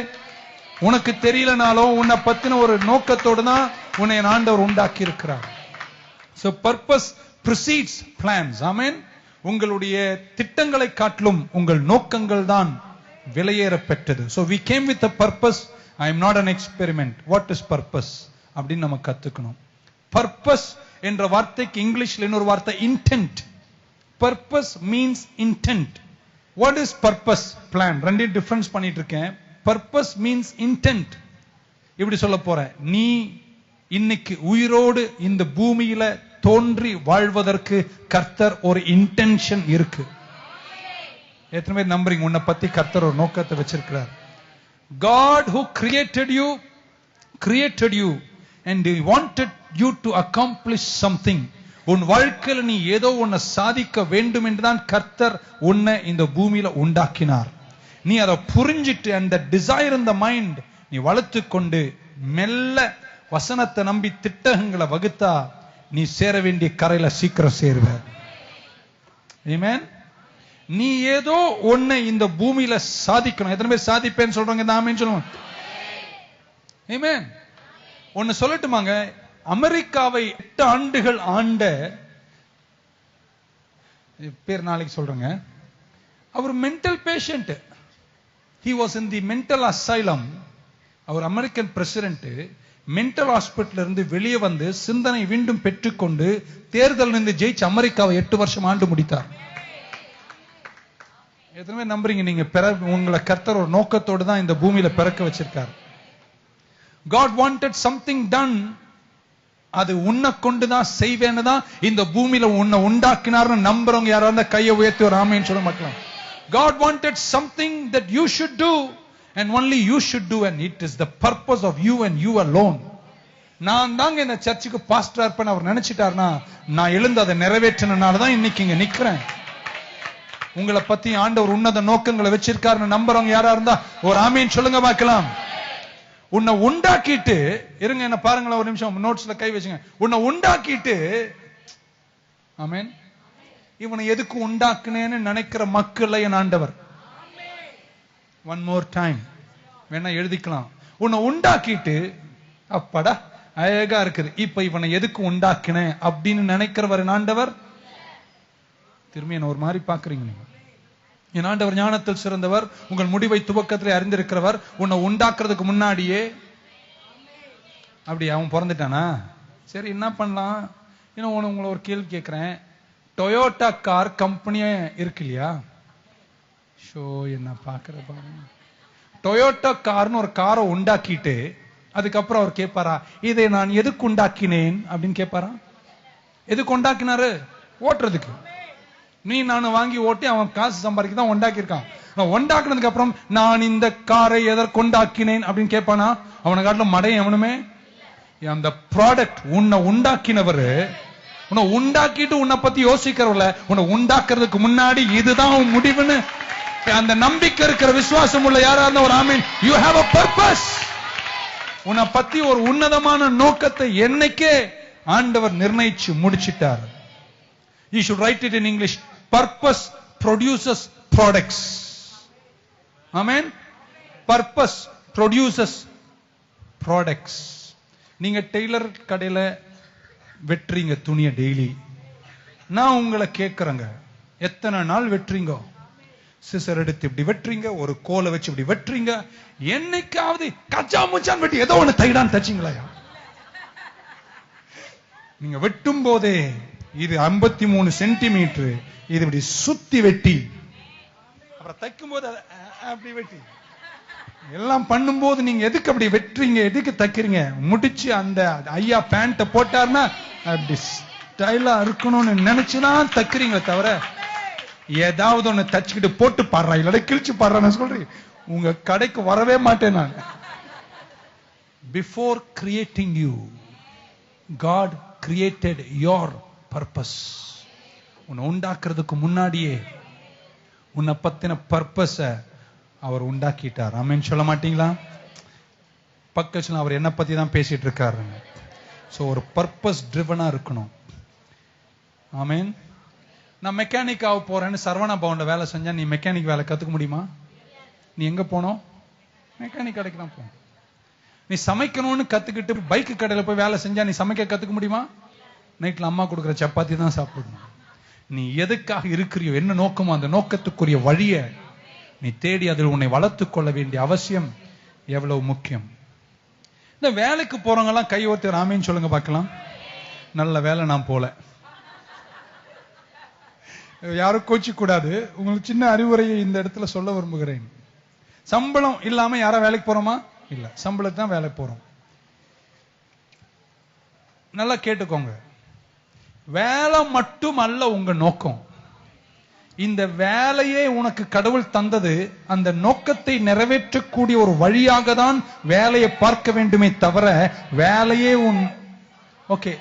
உனக்கு தெரியலனாலும் உன்னை பத்தின ஒரு நோக்கத்தோடு தான் உன்னை ஆண்டவர் உண்டாக்கி இருக்கிறார். So purpose precedes plans. Amen. உங்களுடைய திட்டங்களை காட்டிலும் உங்கள் நோக்கங்கள் தான் விலையேற பெற்றது. So we came with a purpose. I am not an experiment. What is purpose? அப்படின்னு நம்ம கத்துக்கணும். Purpose என்ற வார்த்தைக்கு இங்கிலீஷ்ல இன்னொரு வார்த்தை intent. Purpose means intent. What is purpose? Plan. ரெண்டு டிஃபரன்ஸ் பண்ணிட்டு இருக்கேன். Purpose means intent. இப்படி சொல்ல போறேன், நீ இன்னைக்கு உயிரோடு இந்த பூமியில தோன்றி வாழ்வதற்கு கர்த்தர் ஒரு இன்டென்ஷன் இருக்கு. எத்தனை பேர் நம்புறீங்க உன்னை பத்தி கர்த்தர் ஒரு நோக்கத்தை வச்சிருக்கிறார்? God who created you and he wanted you to accomplish something. உன் வாழ்க்கையில் நீ ஏதோ ஒன்ன சாதிக்க வேண்டும் என்றுதான் கர்த்தர் உன்னை இந்த பூமியில உண்டாக்கினார். நீ அதை புரிஞ்சிட்டு அந்த டிசைர் இன் தி மைண்ட் நீ வளர்த்து கொண்டு மெல்ல வசனத்தை நம்பி திட்டங்களை வகுத்தா நீ சேர வேண்டிய கரையில சீக்கிரம் சேருவ. ஆமென். நீ ஏதோ ஒன்னை இந்த பூமியில சாதிக்கணும். எத்தனை பேர் சாதிப்பேன்னு சொல்றாங்க? இந்த ஆமென் சொல்லுங்க. ஆமென். ஒன்னு சொல்லட்டுமாங்க, அமெரிக்காவை 8 ஆண்டுகள் ஆண்ட பேர் நாளைக்கு சொல்றேங்க. அவர் mental patient. He was in the mental asylum. அவர் அமெரிக்கன் பிரசிடென்ட் மென்டல் ஹாஸ்பிட்டல் இருந்து வெளியே வந்து சிந்தனை மீண்டும் பெற்றுக்கொண்டு தேர்தல் நின்று ஜெயிச்சு அமெரிக்காவை 8 வருஷம் ஆண்டு முடித்தார். எத்தனை நம்புறீங்க நீங்க உங்களை கர்த்தர் ஒரு நோக்கத்தோடு தான் இந்த பூமியில பிறக்க வச்சிருக்கார். God wanted something done. அது உன்னை கொண்டுதான் செய்வேன்னு தான் இந்த பூமியில உன்னை உண்டாக்கினார்னு நம்புறவங்க யாரா இருந்தா கையை உயர்த்தி ஒரு ஆமென் சொல்ல மாட்டலாம். God wanted something that you should do and only you should do, and it is the purpose of you and you alone. நான் தாங்க இந்த சர்ச்சுக்கு பாஸ்டரா இருப்பேன் அவர் நினைச்சிட்டார்னா நான் எழுந்து அதை நிறைவேற்றினால தான் இன்னைக்கு இங்க நிக்கிறேன். உங்களை பத்தி ஆண்டவர் உன்னத நோக்கங்களை வச்சிருக்காருன்னு நம்புறவங்க யாரா இருந்தா ஒரு ஆமீன் சொல்லுங்க பார்க்கலாம். உன்னை உண்டாக்கிட்டு இருங்க, என்ன பாருங்களேன் ஒரு நிமிஷம் நோட்ஸ்ல கை வச்சுங்க. உன்னை உண்டாக்கிட்டு ஆமீன் இவனை எதுக்கு உண்டாக்குனேன்னு நினைக்கிற மக்கள் என் ஆண்டவர். ஒன் மோர் டைம் வேணா எழுதிக்கலாம். உன்னை உண்டாக்கிட்டு அப்பாடா அழகா இருக்குது, இப்ப இவனை எதுக்கு உண்டாக்கினேன் அப்படின்னு நினைக்கிறவர் என் ஆண்டவர். திரும்பி என்ன ஒரு மாதிரி பாக்குறீங்க நீங்க. என் ஆண்டவர் ஞானத்தில் சிறந்தவர், உங்கள் முடிவை துவக்கத்திலே அறிந்திருக்கிறவர். உன்னை உண்டாக்குறதுக்கு முன்னாடியே அப்படி அவன் பிறந்துட்டானா? சரி என்ன பண்ணலாம்? இன்னும் உங்களை ஒரு கேள்வி கேட்கிறேன். டொயோட்டா கார் கம்பெனியே இருக்கு இல்லையா? ஷோ என்ன பாக்குற பாருங்க. டொயோட்டா கார்னு ஒரு காரை உண்டாக்கிட்டு அதுக்கப்புறம் அவர் கேட்பாரா இதை நான் எதுக்கு உண்டாக்கினேன் அப்படின்னு கேட்பாரா? எதுக்கு உண்டாக்கினாரு? ஓட்டுறதுக்கு. நீ நான் வாங்கி ஓட்டி அவன் காசு சம்பாதிக்க தான் உண்டாக்கியிருக்கான். உண்டாக்குனதுக்கு அப்புறம் நான் இந்த காரை எதற்கு உண்டாக்கினேன் அப்படின்னு கேட்பானா? அவனை காட்டிலும் மடையும் எவனுமே. அந்த ப்ராடக்ட் உன்னை உண்டாக்கினவர் உன்னை உண்டாக்கிட்டு உன்னை பத்தி யோசிக்கிறவங்கள உன்னை உண்டாக்குறதுக்கு முன்னாடி இதுதான் உன் முடிவுன்னு அந்த நம்பிக்கை இருக்கிற விசுவாசம் உள்ள யாரா இருந்தா ஒரு ஆமீன். You have a purpose. உன்னை பத்தி ஒரு உன்னதமான நோக்கத்தை என்னைக்கே ஆண்டவர் நிர்ணயிச்சு முடிச்சிட்டார். You should write it in English. Purpose produces products. Amen. Purpose produces products. நீங்க டெய்லர் கடையில வெட்டுறீங்க துணியை டெய்லி. நான் உங்களை கேட்கிறேங்க, எத்தனை நாள் வெட்டுறீங்க? சிசர் எடுத்து இப்படி வெட்டுறீங்க, ஒரு கோலை வச்சு இப்படி வெட்டுறீங்க. என்னைக்காவது கச்சா முச்சான் வெட்டி ஏதோ ஒண்ணு தைடான்னு தச்சிங்களா? நீங்க வெட்டும் போதே இது 53 சென்டிமீட்டர், இது இப்படி சுத்தி வெட்டி அப்புறம் தைக்கும் போது அப்படி வெட்டி எல்லாம் பண்ணும்போது நீங்க எதுக்கு அப்படி வெட்டுறீங்க? எதுக்கு தைக்கிறீங்க? முடிச்சு அந்த ஐயா பேண்ட போட்டார்னா அப்படி ஸ்டைலா இருக்கணும்னு நினைச்சுதான் தைக்கிறீங்களே தவிர ஏதாவது ஒண்ணு தச்சுக்கிட்டு போட்டு பாடுறா இல்ல கிழிச்சு பாடுறான்னு சொல்றீங்க. உங்க கடைக்கு வரவே மாட்டேன் நான். Before creating you, God created your purpose. உன்னை உண்டாக்குறதுக்கு முன்னாடியே உன்னை பத்தின பர்பஸ அவர் உண்டாக்கிட்டார். ஆமென் சொல்ல மாட்டீங்களா? பக்கத்துல அவர் என்ன பத்தி தான் பேசிட்டு இருக்காரு. சோ ஒரு பர்பஸ் ட்ரிவனா இருக்கணும். ஆமென். நான் மெக்கானிக் ஆக போறேன்னு சரவணா பவன்ல வேலை செஞ்சா நீ மெக்கானிக் வேலை கத்துக்க முடியுமா? நீ எங்க போனோம்? மெக்கானிக் கடைக்கு தான் போகணும். நீ சமைக்கணும்னு கத்துக்கிட்டு பைக் கடையில போய் வேலை செஞ்சா நீ சமைக்க கத்துக்க முடியுமா? நைட்ல அம்மா கொடுக்குற சப்பாத்தி தான் சாப்பிடணும். நீ எதுக்காக இருக்கிறியோ, என்ன நோக்கமோ அந்த நோக்கத்துக்குரிய வழிய நீ தேடி அதில் உன்னை வளர்த்துக் கொள்ள வேண்டிய அவசியம் எவ்வளவு முக்கியம். இந்த வேலைக்கு போறவங்க எல்லாம் கை ஒருத்தர் ஆமேன்னு சொல்லுங்க பார்க்கலாம். நல்ல வேலை நான் போல. யாரும் கோச்சிக்க கூடாது. உங்களுக்கு சின்ன அறிவுரையை இந்த இடத்துல சொல்ல விரும்புகிறேன். சம்பளம் இல்லாம யாரா வேலைக்கு போறோமா? இல்ல, சம்பளத்துக்கு தான் வேலைக்கு போறோம். நல்லா கேட்டுக்கோங்க, வேலை மட்டும் அல்ல உங்க நோக்கம். இந்த வேலையே உனக்கு கடவுள் தந்தது அந்த நோக்கத்தை நிறைவேற்றக்கூடிய ஒரு வழியாக தான் வேலையை பார்க்க வேண்டுமே தவிர வேலையே ஓகே,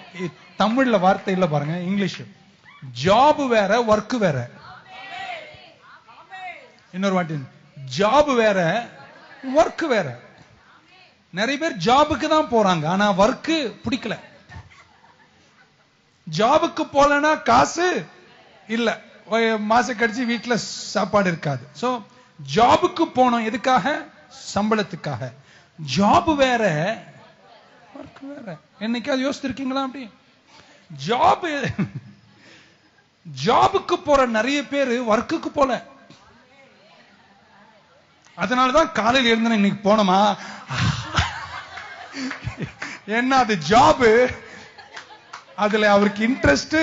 தமிழ்ல வார்த்தை இல்ல பாருங்க, இங்கிலீஷ். ஜாப் வேற, ஒர்க் வேற. இன்னொரு வாட்டி, ஜாப் வேற, ஒர்க் வேற. நிறைய பேர் ஜாபுக்கு தான் போறாங்க, ஆனா ஒர்க் பிடிக்கல. ஜாபுக்கு போலனா காசு இல்ல, மாசம் கழிச்சு வீட்டுல சாப்பாடு இருக்காது. சோ ஜாபுக்கு போனோம் எதுக்காக? சம்பளத்துக்காக. ஜாப் வேற, ஒர்க் வேற. என்னைக்காவது யோசிச்சிருக்கீங்களா அப்படி? ஜாபுக்கு போற நிறைய பேரு ஒர்க்குக்கு போல. அதனாலதான் காலையில் எழுந்த இன்னைக்கு போனோமா, என்ன அது ஜாப், அதுல அவருக்கு இன்ட்ரெஸ்ட்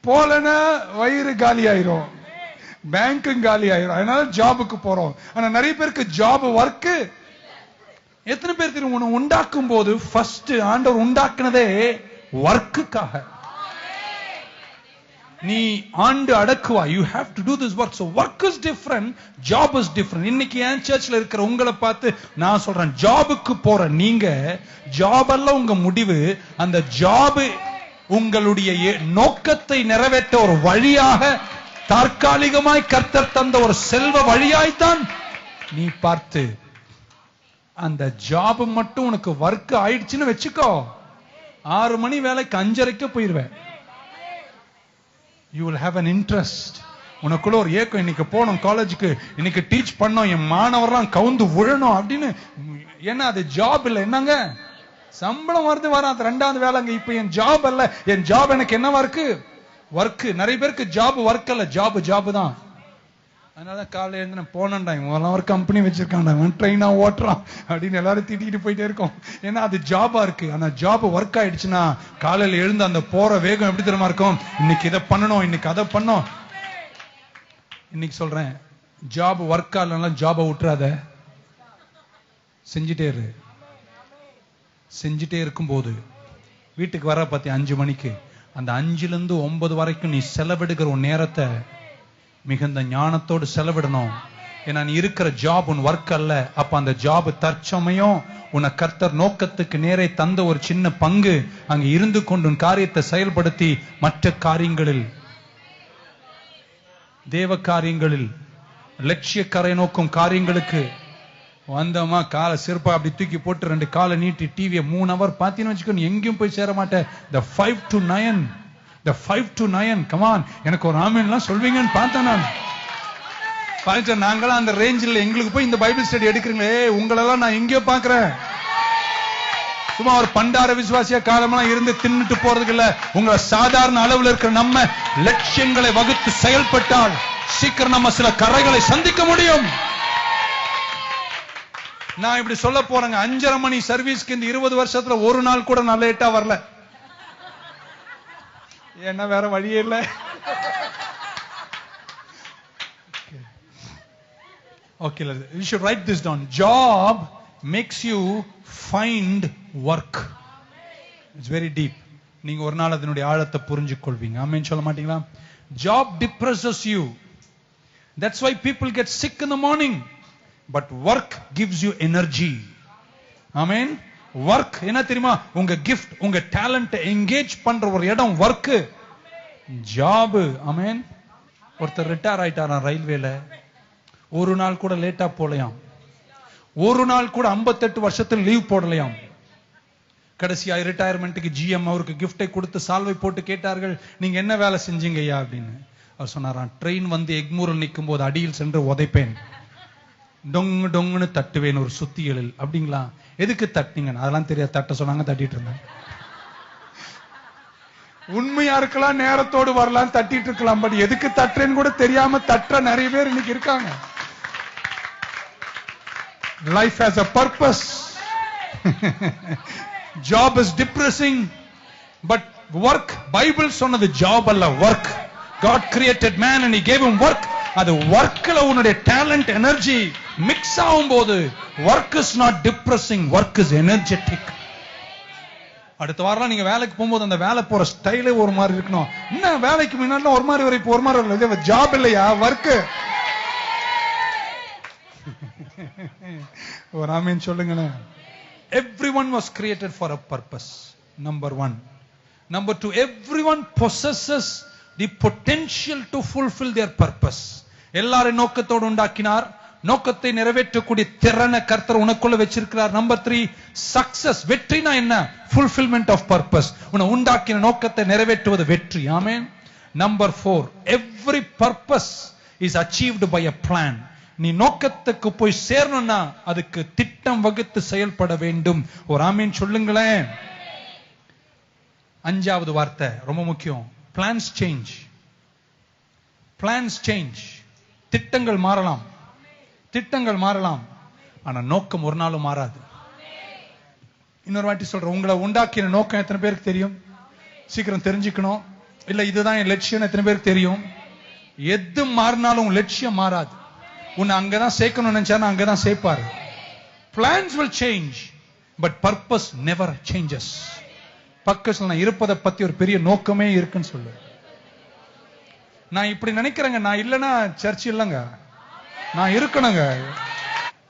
போலன்னா வயிறு காலி ஆயிரும், பேங்க்கும் காலி ஆயிரும். அதனால ஜாபுக்கு போறோம். ஆனா நிறைய பேருக்கு ஜாப் ஒர்க். எத்தனை பேர் தெரியும், உண்டாக்கும் போது ஃபர்ஸ்ட் ஆண்டவர் உண்டாக்குனதே ஒர்க்குக்காக. நீ ஆண்டு அடக்குவா, you have to do this work. So work is different, job is different. இன்னைக்கு என் சர்ச்ல இருக்கிற உங்களை பார்த்து நான் சொல்றேன், ஜாபுக்கு போற நீங்க, ஜாப் அல்ல உங்க முடிவு. அந்த ஜாப் உங்களுடைய நோக்கத்தை நிறைவேற்ற ஒரு வழியாக, தற்காலிகமாய் கர்த்தர் தந்த ஒரு செல்வ வழியாய்த்தான் நீ பார்த்து, அந்த ஜாப் மட்டும் உனக்கு ஒர்க் ஆயிடுச்சுன்னு வச்சுக்கோ, 6 மணி வேலைக்கு 5:30 போயிருவேன். You will have an interest. உனக்குள்ள ஒரு ஏக்கம், இன்னைக்கு போனோம் காலேஜுக்கு, இன்னைக்கு டீச் பண்ணோம், என் மாணவர்லாம் கவுந்து விழணும் அப்படின்னு. ஏன்னா அது ஜாப் இல்ல. என்னங்க சம்பளம் வருது வராது, 2வது வேலைங்க. இப்ப என் ஜாப் அல்ல, என் ஜாப் எனக்கு என்னவா இருக்கு? ஒர்க். நிறைய பேருக்கு ஜாப் ஒர்க் அல்ல, ஜாப் தான். அதனாலதான் காலையில இருந்து நான் போனேன்டா, இவன் ஒரு கம்பெனி வச்சிருக்கான்டா, ட்ரெயினா ஓட்டுறான் அப்படின்னு எல்லாரும் திட்டிட்டு போயிட்டே இருக்கோம். ஏன்னா அது ஜாபா இருக்கு. ஆனா ஜாப் ஒர்க் ஆயிடுச்சுன்னா காலையில எழுந்து அந்த போற வேகம் எப்படி தெரியுமா இருக்கும்? இன்னைக்கு இதை பண்ணணும், இன்னைக்கு அதை பண்ணோம். இன்னைக்கு சொல்றேன், ஜாப் ஒர்க் ஆகலன்னா ஜாபை விட்டுறாத, செஞ்சுட்டே இரு. செஞ்சுட்டே இருக்கும் போது வீட்டுக்கு வர பத்தி 5 மணிக்கு, அந்த 5ல இருந்து 9 வரைக்கும் நீ செலவிடுகிற உன் நேரத்தை மிகுந்த ஞானத்தோடு செலவிடணும். ஏன்னா நீ இருக்கிற ஜாப் உன் ஒர்க் அல்ல. அப்ப அந்த ஜாப் தற்சமயம் உன்னை கர்த்தர் நோக்கத்துக்கு நேரே தந்த ஒரு சின்ன பங்கு. அங்க இருந்து கொண்டு உன் காரியத்தை செயல்படுத்தி மற்ற காரியங்களில், தேவ காரியங்களில், லட்சிய கரை நோக்கும் காரியங்களுக்கு வந்தோமா, காலை சிறப்பா அப்படி தூக்கி போட்டு 2 காலை நீட்டி டிவியை 3 hour பார்த்தீங்கன்னு வச்சுக்கோ, நீ எங்கேயும் போய் சேர மாட்டேன். The 5 to 9 கமான், எனக்கு ஒரு ஆமீன்லாம் சொல்வீங்கன்னு பார்த்தேன் நான். நாங்களாம் அந்த ரேஞ்சில் எங்களுக்கு போய் இந்த பைபிள் ஸ்டடி எடுக்கிறீங்களே, உங்களெல்லாம் நான் எங்கேயோ பாக்குறேன். சும்மா ஒரு பண்டார விசுவாசியா காலமெல்லாம் இருந்து தின்னுட்டு போறதுக்கு இல்ல. உங்களை சாதாரண அளவில் இருக்கிற நம்ம லட்சியங்களை வகுத்து செயல்பட்டால் சீக்கிரம் நம்ம சில கரைகளை சந்திக்க முடியும். நான் இப்படி சொல்ல போறேங்க, 5:30 மணி சர்வீஸ்க்கு இந்த 20 வருஷத்துல ஒரு நாள் கூட நான் லேட்டா வரல. என்ன வேற வழியே இல்ல. Okay, you should write this down. Job makes you find work. It's very deep. நீங்க ஒரு நாள் அதனுடைய ஆழத்தை புரிஞ்சு கொள்வீங்க. ஆமென் சொல்ல மாட்டீங்களா? Job depresses you. That's why people get sick in the morning. But work gives you energy. Amen. Work என்ன தெரியுமா? உங்க gift, உங்க talent engage பண்ற ஒரு இடம் work. Job. Amen. ஒருத்தர் ரிட்டையர் ஆயிட்டாராம் ரயில்வேல, ஒரு நாள் கூட லேட்டா போலையாம், ஒரு நாள் கூட 58 வருஷத்துல லீவ் போடலையாம். கடைசியா ரிட்டையர்மெண்ட்டுக்கு ஜிஎம் அவருக்கு கிஃப்டை கொடுத்து சால்வை போட்டு கேட்டார்கள், நீங்க என்ன வேலை செஞ்சீங்க ஐயா அப்படின்னு. அவர் சொன்னாராம், ட்ரெயின் வந்து எக்மூரில் நிற்கும் போது அடியில் சென்று உதைப்பேன், டொங்கு டொங்குன்னு தட்டுவேன் ஒரு சுத்தியலில். அப்படிங்களா, எதுக்கு தட்டினீங்க? அதெல்லாம் தெரியாது, தட்ட சொன்னாங்க, தட்டிட்டு இருந்தேன். உண்மையா இருக்கலாம், நேரத்தோடு வரலாம், தட்டிட்டு இருக்கலாம், பட் எதுக்கு தட்டுறேன்னு கூட தெரியாம தட்டுற நிறைய பேர் இன்னைக்கு இருக்காங்க. Life has a purpose. Job is depressing, but work, Bible சொன்னது job அல்ல, work. God created man and he gave him work. அது workல உன்னுடைய talent, energy mix ஆகும்போது work is not depressing, work is energetic. அடுத்த வாரம் நீங்க வேலைக்கு போகும்போது அந்த வேலை போற ஸ்டைலே ஒரு மாதிரி இருக்கணும். என்ன வேலைக்கு முன்னாடி ஒரு மாதிரி வரை, இப்போ ஒரு மாதிரி வரல, இது ஜாப் இல்லையா, ஒர்க். ஒரு ஆமீன் சொல்லுங்களேன். Everyone was created for a purpose. Number 1. Number 2, everyone possesses the potential to fulfill their purpose. எல்லாரும் நோக்கத்தோடு உண்டாக்கினார், நோக்கத்தை நிறைவேற்றக்கூடிய திறனை கர்த்தர் உனக்குள்ள வச்சிருக்கிறார். Number 3, success. வெற்றினா என்ன? fulfillment of purpose. உன்னை உண்டாக்கின நோக்கத்தை நிறைவேற்றுவது வெற்றி. Amen. Number 4, every purpose is achieved by a plan. நீ நோக்கத்துக்கு போய் சேரணும்னா அதுக்கு திட்டம் வகுத்து செயல்பட வேண்டும். ஒரு ஆமீன் சொல்லுங்களேன். 5வது வார்த்தை ரொம்ப முக்கியம். plans change. plans change. திட்டங்கள் மாறலாம், திட்டங்கள் மாறலாம், ஆனா நோக்கம் ஒரு நாளும் மாறாது. இன்னொரு வாட்டி சொல்றேன், உங்களை உண்டாக்கின நோக்கம் எத்தனை பேருக்கு தெரியும்? சீக்கிரம் தெரிஞ்சுக்கணும். இல்ல இதுதான் என் லட்சியம் எத்தனை பேருக்கு தெரியும்? எது மாறினாலும் லட்சியம் மாறாது. உன்னை அங்கதான் சேர்க்கணும்னு நினைச்சா அங்கதான் சேர்ப்பாரு. plans will change but purpose never changes. பக்கத்துல நான் இருப்பதை பத்தி ஒரு பெரிய நோக்கமே இருக்குன்னு சொல்லு. நான் இப்படி நினைக்கிறேங்க, நான் இல்லைன்னா சர்ச் இல்லைங்க, நான் இருக்கணுங்க.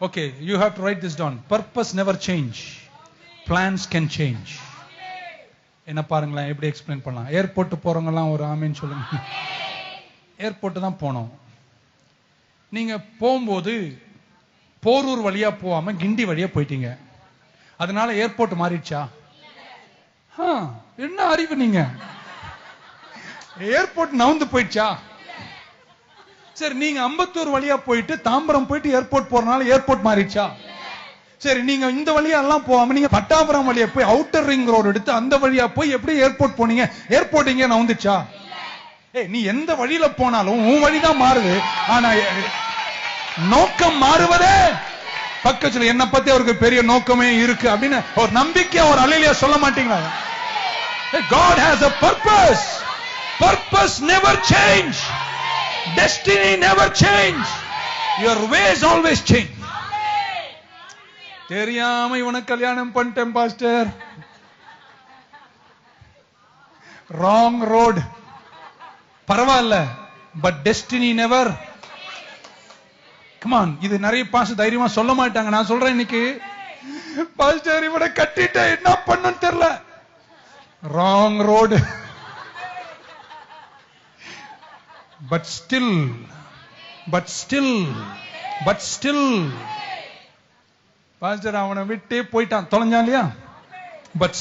Okay, you have to write this down. Purpose never change, plans can change. என்ன பாருங்களேன், எப்படி எக்ஸ்பிளைன் பண்ணலாம். ஏர்போர்ட் போறவங்க எல்லாம் ஒரு ஆமீன் சொல்லுங்க. ஏர்போர்ட் தான் போனோம். நீங்க போகும்போது போரூர் வழியா போகாம கிண்டி வழியா போயிட்டீங்க, அதனால ஏர்போர்ட் மாறிடுச்சா? என்ன அறிவு நீங்க? ஏர்போர்ட் நவுந்து போயிடுச்சா? சரி, நீங்க அம்பத்தூர் வழியா போயிட்டு தாம்பரம் போயிட்டு ஏர்போர்ட் போறனால ஏர்போர்ட் மாறிடுச்சா? சரி, நீங்க இந்த வழியா எல்லாம் போகாம நீங்க பட்டாபுரம் வழியா போய் அவுட்டர் ரிங் ரோடு எடுத்து அந்த வழியா போய் எப்படி ஏர்போர்ட் போனீங்க? ஏர்போர்ட் இங்க நவுந்துச்சா? நீ எந்த வழியில போனாலும் உன் வழிதான் மாறுது, ஆனா நோக்கம் மாறுவதே. பக்கத்துல என்ன பத்தி அவருக்கு பெரிய நோக்கமே இருக்கு அப்படின்னு ஒரு நம்பிக்கை, ஒரு அல்லேலூயா சொல்ல மாட்டீங்களா? God has a purpose. Purpose never change. Destiny never change. Your ways always change. தெரியாம இவனை கல்யாணம் பண்ணிட்டேன் பாஸ்டர், wrong road. பரவாயில்ல, but destiny never. come on, இது நிறைய பாஸ்டர் தைரியமா சொல்ல மாட்டாங்க. நான் சொல்றேன் இன்னைக்கு, பாஸ்டர் இவனை கட்டிட்ட என்ன பண்ணனும் தெரியல, wrong road. But still pastor அவனை விட்டே போயிட்டான், தொலைஞ்சான் இல்லையா? But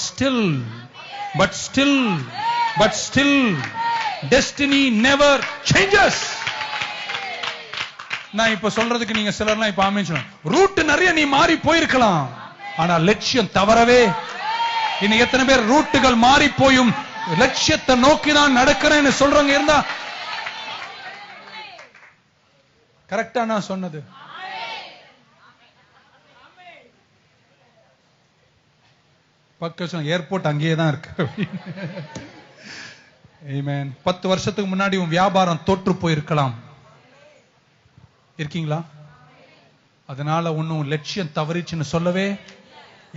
still destiny never changes. நான் இப்ப சொல்றதுக்கு நீங்க சிலர்லாம் இப்ப ஆமென் சொல்லுங்க. ரூட் நிறைய நீ மாறி போயிருக்கலாம், ஆனா லட்சியம் தவறவே. இன்னைக்கு எத்தனை பேர் ரூட்டுகள் மாறி போயும் லட்சியத்தை நோக்கி தான் நடக்கிறேன்னு சொல்றவங்க இருந்தா கரெக்டா நான் சொன்னது? பக்கம் ஏர்போர்ட் அங்கேயே தான் இருக்கு. ஆமென். 10 வருஷத்துக்கு முன்னாடி உன் வியாபாரம் தோற்று போயிருக்கலாம், இருக்கீங்களா? அதனால ஒன்னும் லட்சியம் தவறிச்சுன்னு சொல்லவே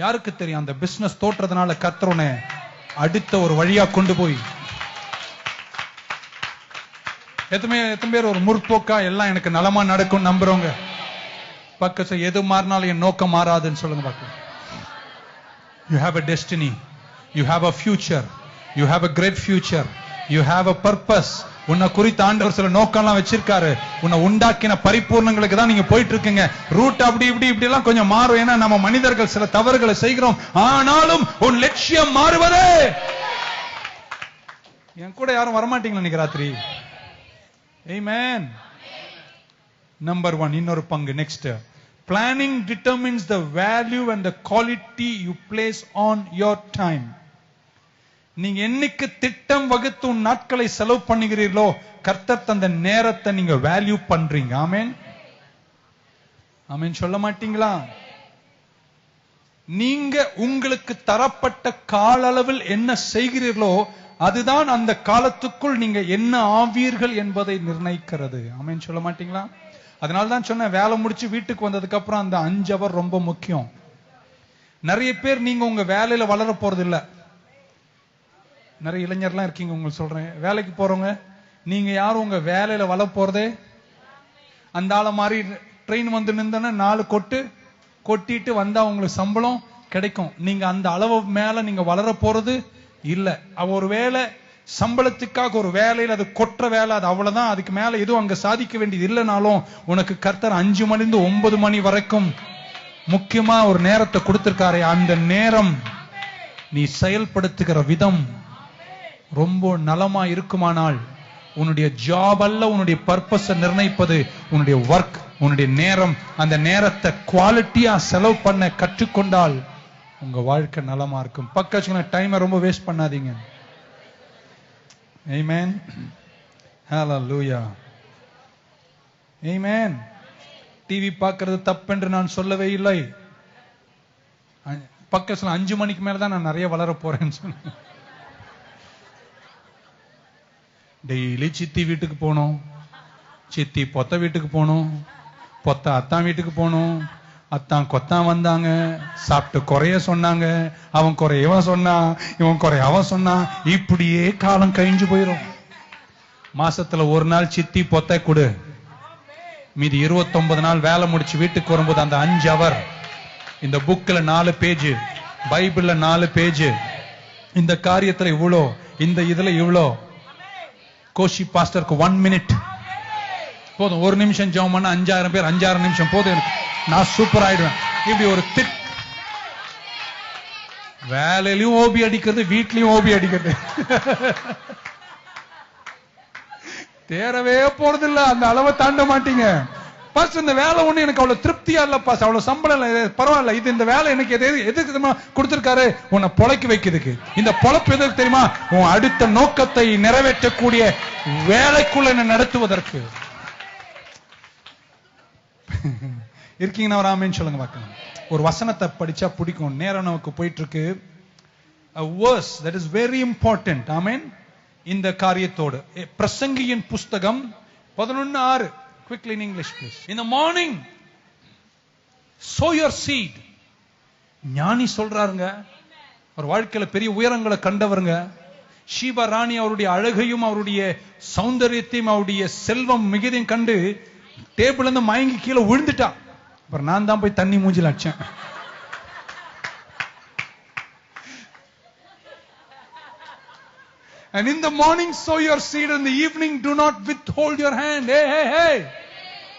யாருக்கு தெரியும்? அந்த பிசினஸ் தோற்றதுனால கர்த்தரோனே அடுத்த ஒரு வழியா கொண்டு போய் எத்தனை பேர் ஒரு முற்போக்கா எல்லாம் எனக்கு நலமா நடக்கும் நம்புறவங்க? பக்கத்துல எது மாறினாலும் என் நோக்கம் மாறாதுன்னு சொல்லுங்க பார்க்கலாம். You have a destiny, you have a future, you have a great future, you have a purpose. உன்னை குறித்து ஆண்டவர் சில நோக்கம்லாம் வச்சிருக்காரு. உன்னை உண்டாக்கின பரிபூர்ணங்களுக்கு தான் நீங்க போயிட்டு இருக்கீங்க. ரூட் அப்படி இப்படி எல்லாம் கொஞ்சம் மாறும். ஏன்னா நம்ம மனிதர்கள் சில தவறுகளை செய்கிறோம். ஆனாலும் உன் லட்சியம் மாறுவதே. என் கூட யாரும் வரமாட்டீங்களா இன்னைக்கு ராத்திரி? ஆமென். நம்பர் 1 இன்னொரு பங்கு. Next, planning determines the value and the quality you place on your time. நீங்க என்னைக்கு திட்டம் வகுத்து உன் நாட்களை செலவு பண்ணுகிறீர்களோ கர்த்தர் தந்த நேரத்தை நீங்க வேல்யூ பண்றீங்க. ஆமென். ஆமென் சொல்ல மாட்டீங்களா? நீங்க உங்களுக்கு தரப்பட்ட கால அளவில் என்ன செய்கிறீர்களோ அதுதான் அந்த காலத்துக்குள் நீங்க என்ன ஆவீர்கள் என்பதை நிர்ணயிக்கிறது. ஆமென் சொல்ல மாட்டீங்களா? அதனால்தான் சொன்ன வேலை முடிச்சு வீட்டுக்கு வந்ததுக்கு அப்புறம் அந்த 5 hour ரொம்ப முக்கியம். நிறைய பேர் நீங்க உங்க வேலையில வளர போறது இல்ல. நிறைய இளைஞர்லாம் இருக்கீங்க, உங்களுக்கு சொல்றேன், வேலைக்கு போறவங்க, நீங்க யாரும் உங்க வேலையில வளர போறதே. அந்த ஆள மாதிரி ட்ரெயின் வந்து நின்றன 4 கொட்டிட்டு வந்தா உங்களுக்கு சம்பளம் கிடைக்கும். நீங்க அந்த அளவு மேல நீங்க வளர போறது இல்ல. ஒரு வேலை சம்பளத்துக்காக ஒரு வேலையில் அது கொற்ற வேலை, அது அவ்வளவுதான். அதுக்கு மேல எதுவும் அங்க சாதிக்க வேண்டியது இல்லைனாலும் உனக்கு கர்த்தர் 5 மணிலிருந்து 9 மணி வரைக்கும் முக்கியமா ஒரு நேரத்தை கொடுத்திருக்காரு. அந்த நேரம் நீ செயல்படுத்துகிற விதம் ரொம்ப நலமா இருக்குமானால் உன்னுடைய ஜாப் அல்ல உன்னுடைய பர்பஸை நிர்ணயிப்பது உன்னுடைய ஒர்க், உன்னுடைய நேரம். அந்த நேரத்தை குவாலிட்டியா செலவு பண்ண கற்றுக்கொண்டால் உங்க வாழ்க்கை நலமா இருக்கும். பக்கத்துல டைமை ரொம்ப வேஸ்ட் பண்ணாதீங்க. Amen. Hallelujah. Amen. டிவி பார்க்கிறது தப்பு என்று நான் சொல்லவே இல்லை. பக்கத்துல 5 மணிக்கு மேலதான் நான் நிறைய வளர போறேன்னு சொன்னேன். டெய்லி சித்தி வீட்டுக்கு போனோம், சித்தி பொத்த வீட்டுக்கு போனோம், பொத்த அத்தான் வீட்டுக்கு போனோம், அத்தான் கொத்தான் வந்தாங்க, சாப்பிட்டு குறைய சொன்னாங்க, அவன் குறைய இவன் சொன்னான், இவன் குறைய அவன் சொன்னான். இப்படியே காலம் கழிஞ்சு போயிடும். மாசத்துல ஒரு நாள் சித்தி பொத்த கொடு, மீதி 29 நாள் வேலை முடிச்சு வீட்டுக்கு வரும்போது அந்த 5 hour இந்த புக்ல 4 பேஜ், பைபிள்ல 4 பேஜ், இந்த காரியத்துல இவ்வளோ, இந்த இதுல இவ்வளோ. கோஷி பாஸ்டருக்கு 1 minute போதும். 1 நிமிஷம் ஜெபம் பண்ண 5000 பேர் 5000 நிமிஷம் போதும், நான் சூப்பர் ஆயிடுவேன். இப்படி ஒரு வேலையிலையும் ஓபி அடிக்கிறது, வீட்லயும் ஓபி அடிக்கிறது தேரவே போறது இல்ல. அந்த அளவை தாண்ட மாட்டீங்க. பாஸ் இந்த வேலை ஒண்ணு எனக்கு அவ்வளவு திருப்தியா இல்ல பாஸ், அவ்வளவு சம்பளம் இல்ல, பரவாயில்ல, இது இந்த வேலை எனக்கு எதுக்கு கொடுத்திருக்காரு, உன்னை பொழைக்க வைக்கிறதுக்கு. இந்த பொழப்பு எதுக்கு தெரியுமா? உன் அடுத்த நோக்கத்தை நிறைவேற்றக்கூடிய வேலைக்குள்ள என்ன நடத்துவதற்கு. இருக்கீங்கன்னா ஒரு ஆமென் சொல்லுங்க பார்க்கலாம். ஒரு வசனத்தை படிச்சா பிடிக்கும், நேரம் நமக்கு போயிட்டு இருக்கு. A verse that is very important. ஆமென். இந்த காரியத்தோடு பிரசங்கியின் புஸ்தகம் 11:6. quickly in English please. In the morning sow your seed. ஞானி சொல்றாருங்க, ஒரு வாழ்க்கையில பெரிய உயரங்களை கண்டவருங்க. ஷீபா ராணி அவருடைய அழகையும் அவருடைய சௌந்தரியத்தையும் அவருடைய செல்வம் மிகுதியும் கண்டு டேபிள் இருந்து மயங்கி கீழே விழுந்துட்டா. அப்புறம் நான் தான் போய் தண்ணி மூஞ்சில அடிச்சேன். And in the morning sow your seed, in the evening do not withhold your hand. Hey hey hey,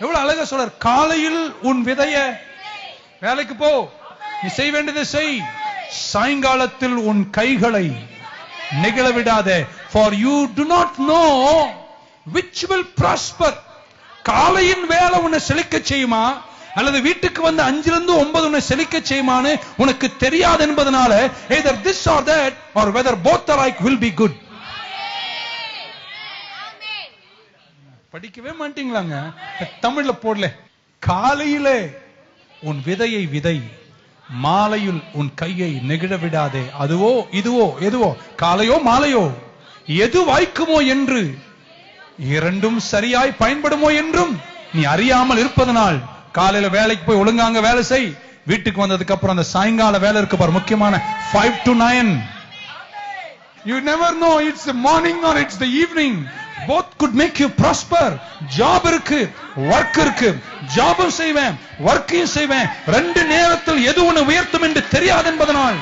எவ்வளவு அழகா சொல்றார். காலையில் உன் விதைய வேலைக்கு போ, நீ செய்ய வேண்டியதை செய், சாயங்காலத்தில் உன் கைகளை நெகிழ விடாதே. For you do not know which will prosper. காலையின் வேலை உன்னை செழிக்க செய்யுமா அல்லது வீட்டுக்கு வந்து 5 to 9 உன்னை செழிக்க செய்யுமான்னு உனக்கு தெரியாது என்பதனால either this or that or whether both alike will be good. படிக்கவே மாட்டீங்களாங்க? தமிழ்ல போடல. காலையிலே உன் விதையை விதை, மாலையில் உன் கையை நெகிழ விடாதே. அதுவோ இதுவோ எதுவோ, காலையோ மாலையோ, எது வாய்க்குமோ என்று, இரண்டும் சரியாய் பயன்படுமோ என்றும் நீ அறியாமல் இருப்பதனால் காலையில வேலைக்கு போய் ஒழுங்காங்க வேலை செய். வீட்டுக்கு வந்ததுக்கு அப்புறம் அந்த சாயங்கால வேலை இருக்கு பாரு, முக்கியமான 5 to 9. You never know it's the morning or it's the evening. Both could make you prosper. Job இருக்கு, work இருக்கு. ஜாபும் செய்வேன், ஒர்க்கையும் செய்வேன். 2 நேரத்தில் எது உன்னை உயர்த்தும் என்று தெரியாது என்பதனால்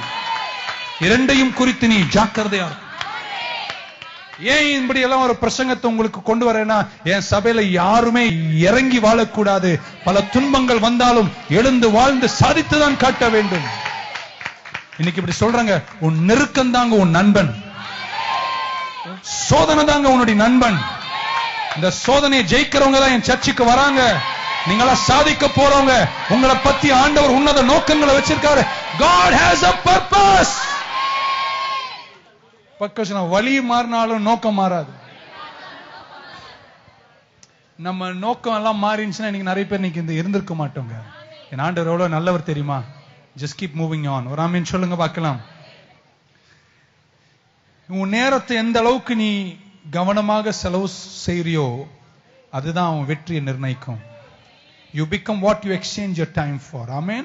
இரண்டையும் குறித்து நீ ஜாக்கிரதையா. ஏன் இப்படி எல்லாம் ஒரு பிரசங்கத்தை உங்களுக்கு கொண்டு வரேன்னா, என் சபையில யாருமே இறங்கி வாழக்கூடாது. பல துன்பங்கள் வந்தாலும் எழுந்து வாழ்ந்து சாதித்துதான் காட்ட வேண்டும். இன்னைக்கு இப்படி சொல்றாங்க, உன் நெருக்கம் தாங்க உன் நண்பன், சோதனை தாங்க உன்னுடைய நண்பன். இந்த சோதனையை ஜெயிக்கிறவங்க தான் என் சர்ச்சுக்கு வராங்க. நீங்களா சாதிக்க போறவங்க. உங்களை பத்தி ஆண்டவர் உன்னத நோக்கங்களை வச்சிருக்காரு. God has a purpose. பக்கத்துல வழி மாறினாலும் நோக்கம் மாறாது. நம்ம நோக்கம் எல்லாம் மாறிடுச்சுன்னா இன்னைக்கு நிறைய பேர் இன்னைக்கு இந்த இருந்திருக்க மாட்டோங்க. என் ஆண்டவர் எவ்வளவு நல்லவர் தெரியுமா? Just keep moving on. ஒரு ஆமீன் சொல்லுங்க பார்க்கலாம். உன் நேரத்தை எந்த அளவுக்கு நீ கவனமாக செலவு செய்றியோ அதுதான் உன் வெற்றியை நிர்ணயிக்கும். You become what you exchange your time for. Amen.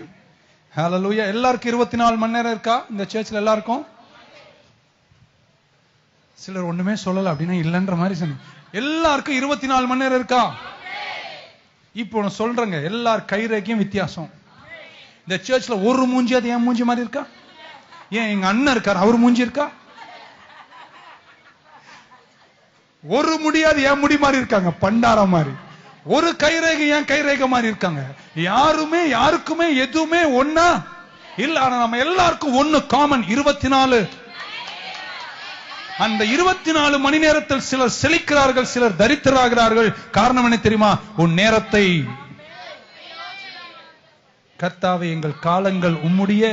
Hallelujah. எல்லாருக்கும் 24 மணி நேரம் இருக்கா இந்த சர்ச்சில்? எல்லாருக்கும்? சிலர் ஒண்ணுமே சொல்லல அப்படின்னா இல்லன்ற மாதிரி சொன்னீங்க. எல்லாருக்கும் 24 மணி நேரம் இருக்கா? இப்போ நான் சொல்றேங்க, எல்லார் கைரேகையும் வித்தியாசம். இந்த சர்ச்ல ஒரு மூஞ்சி அது என் மூஞ்சி மாதிரி இருக்கா? ஏன் எங்க அண்ணன் இருக்கார், அவர் மூஞ்சி இருக்கா? ஒரு முடியாது என் முடி மாதிரி இருக்காங்க, பண்டார மாதிரி. ஒரு கைரேகை என் கைரேகை மாதிரி இருக்காங்க. யாருமே யாருக்குமே எதுவுமே ஒண்ணா இல்ல. ஆனா நம்ம எல்லாருக்கும் ஒண்ணு காமன், 24. அந்த 24 மணி நேரத்தில் சிலர் செழிக்கிறார்கள், சிலர் தரித்திராகிறார்கள். காரணம் என்ன தெரியுமா? உன் நேரத்தை, கர்த்தாவே எங்கள் காலங்கள் உம்முடைய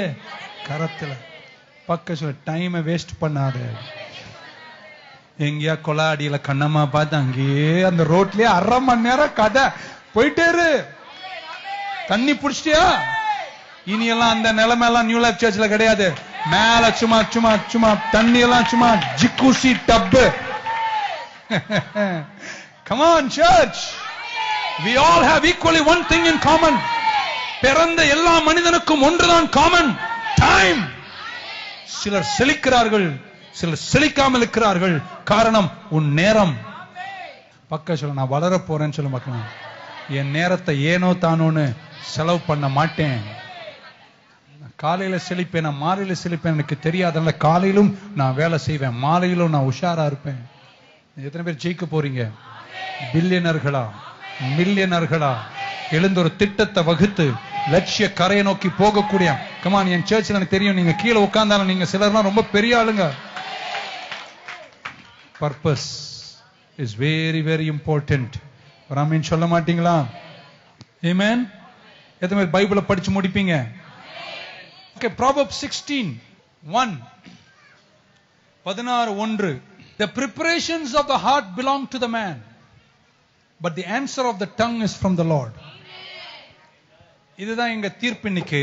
கரத்துல. பக்க டைமை வேஸ்ட் பண்ணாத. எங்கேயா கொலாடியில கண்ணம்மா பார்த்து அங்கேயே அந்த ரோட்லயே 1/2 மணி நேரம் கதை போயிட்டே இரு. தண்ணி புடிச்சிட்டியா? இனி எல்லாம் அந்த நிலைமை எல்லாம் நியூ லைஃப் சர்ச்ல கிடையாது. மேல சும்மா சும்மா சும்மா தண்ணி எல்லாம் சும்மா ஜிக்குசி டப்பு. Come on church. We all have equally one thing in common. பிறந்த எல்லா மனிதனுக்கும் ஒன்றுதான் காமன், டைம். சிலர் செழிக்கிறார்கள், சிலர் செழிக்காமல் இருக்கிறார்கள். காரணம் உன் நேரம். பக்க சொல்ல, நான் வளர போறேன்னு சொல்ல பார்க்கலாம். என் நேரத்தை ஏனோ தானோன்னு செலவு பண்ண மாட்டேன். காலையில செழிப்பேன், நான் மாலையில செழிப்பேன் எனக்கு தெரியாதனால காலையிலும் நான் வேலை செய்வேன், மாலையிலும் நான் உஷாரா இருப்பேன். எத்தனை பேர் ஜெயிக்க போறீங்க? பில்லியனர்களா மில்லியனர்களா எழுந்து ஒரு திட்டத்தை வகுத்து லட்சிய கரையை நோக்கி போகக்கூடிய. கமான், என் சர்ச்சில் எனக்கு தெரியும், நீங்க கீழே உட்கார்ந்தாலும் நீங்க சிலர்லாம் ரொம்ப பெரிய ஆளுங்க. Purpose is very very important. Amen சொல்ல மாட்டீங்களா? ஆமென். எத்தனை பேர் பைபிளை படிச்சு முடிப்பீங்க? Okay, Proverbs 16:1. 16:1. The preparations of the heart belong to the man, but the answer of the tongue is from the Lord. இதுதான் எங்க தீர்ப்பு இன்னைக்கு.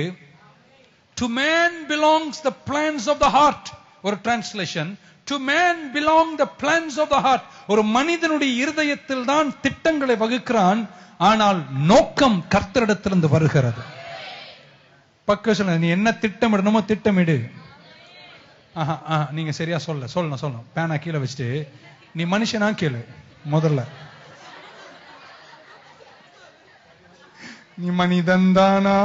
To man belongs the plans of the heart. ஒரு translation, to man belong the plans of the heart. ஒரு மனிதனுடைய இருதயத்தில் தான் திட்டங்களை வகுக்கிறான், ஆனால் நோக்கம் கர்த்தரிடத்திலிருந்து வருகிறது. பக்க சொல்ல, நீ என்ன திட்டமிடணுமோ திட்டமிடு. நீங்க சரியா சொல்லணும். பேனா கீழே வச்சுட்டு நீ மனுஷனா கேளு முதல்ல. நீ மனிதன் தானா?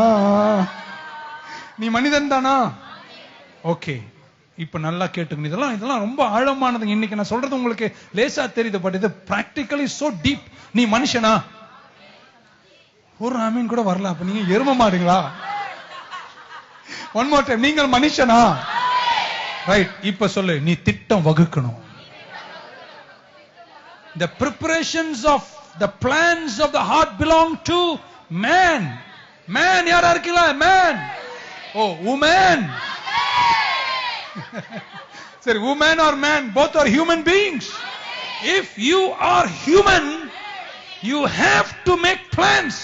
ஓகே, இப்ப நல்லா கேட்டுக்கணும். இதெல்லாம் ரொம்ப ஆழமானது. இன்னைக்கு நான் சொல்றது உங்களுக்கு லேசா தெரியுது, பட் இது பிராக்டிகலி சோ டீப். நீ மனுஷனா? ஒரு ஆமீன் கூட வரல. அப்ப நீங்க எரும மாடுங்களா? ஒன் மோர் டைம், நீங்கள் மனுஷனா? ரைட். இப்ப சொல்லு, நீ திட்டம் வகுக்கணும். The preparations of the plans of the heart belong to man. Man யாரா இருக்கீங்களா? Man. Oh, woman. சரி, woman or man, both are human beings. If you are human, you have to make plans.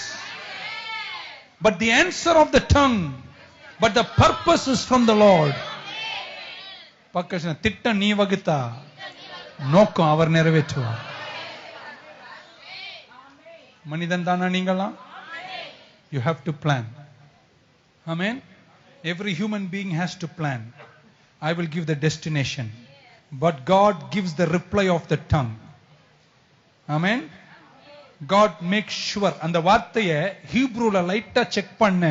But the answer of the tongue, but the purpose is from the Lord. பக்கத்துல திட்டம் நீ வகுத்தா நோக்கம் அவர் நிறைவேற்றுவார். மனிதன் தானா நீங்களாம்? You have to plan. Amen. Every human being has to plan. I will give the destination, but God gives the reply of the tongue. Amen. God makes sure. அந்த வார்த்தையை ஹீப்ரூல லைட்டா செக் பண்ண,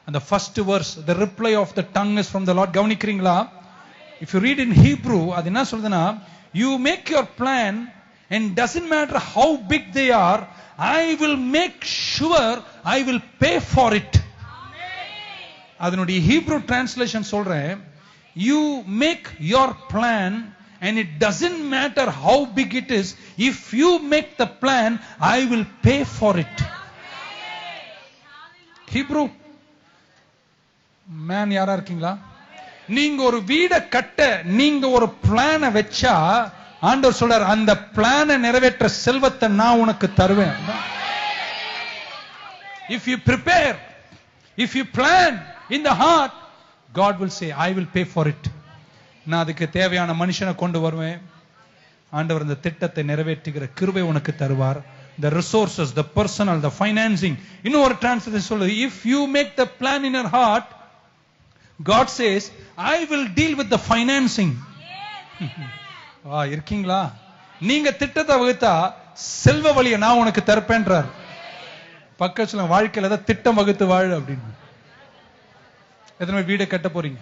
அந்த first verse, the reply of the tongue is from the Lord. கவனிக்கிறீங்களா? If you read in Hebrew, அது என்ன சொல்றதுன்னா, you make your plan and doesn't matter how big they are, I will make sure I will pay for it. அதனுடைய Hebrew translation சொல்றேன், you make your plan and it doesn't matter how big it is, if you make the plan, I will pay for it. Hebrew man யாரா இருக்கீங்களா? நீங்க ஒரு வீட கட்ட நீங்க ஒரு பிளான வெச்சா ஆண்டவர் சொல்றார், அந்த பிளானை நிறைவேற்ற செல்வத்தை நான் உனக்கு தருவேன். If you prepare, if you plan in the heart, God will say, I will pay for it. நான் அதுக்கு தேவையான மனுஷனை கொண்டு வருவேன். ஆண்டவர் இந்த திட்டத்தை நிறைவேற்றுகிற கிருபை உனக்கு தருவார். The resources, the personal, the financing. இன்னொரு translation சொல்லுது, if you make the plan in your heart, God says, I will deal with the financing. இருக்கீங்களா? நீங்க திட்டத்தை வகுத்தா செல்வ வழியை நான் உனக்கு தரப்பேன்றார். பக்கத்துல வாழ்க்கையில தான் திட்டம் வகுத்து வாழ அப்படின்னு. எத்தனை வீடு கட்ட போறீங்க?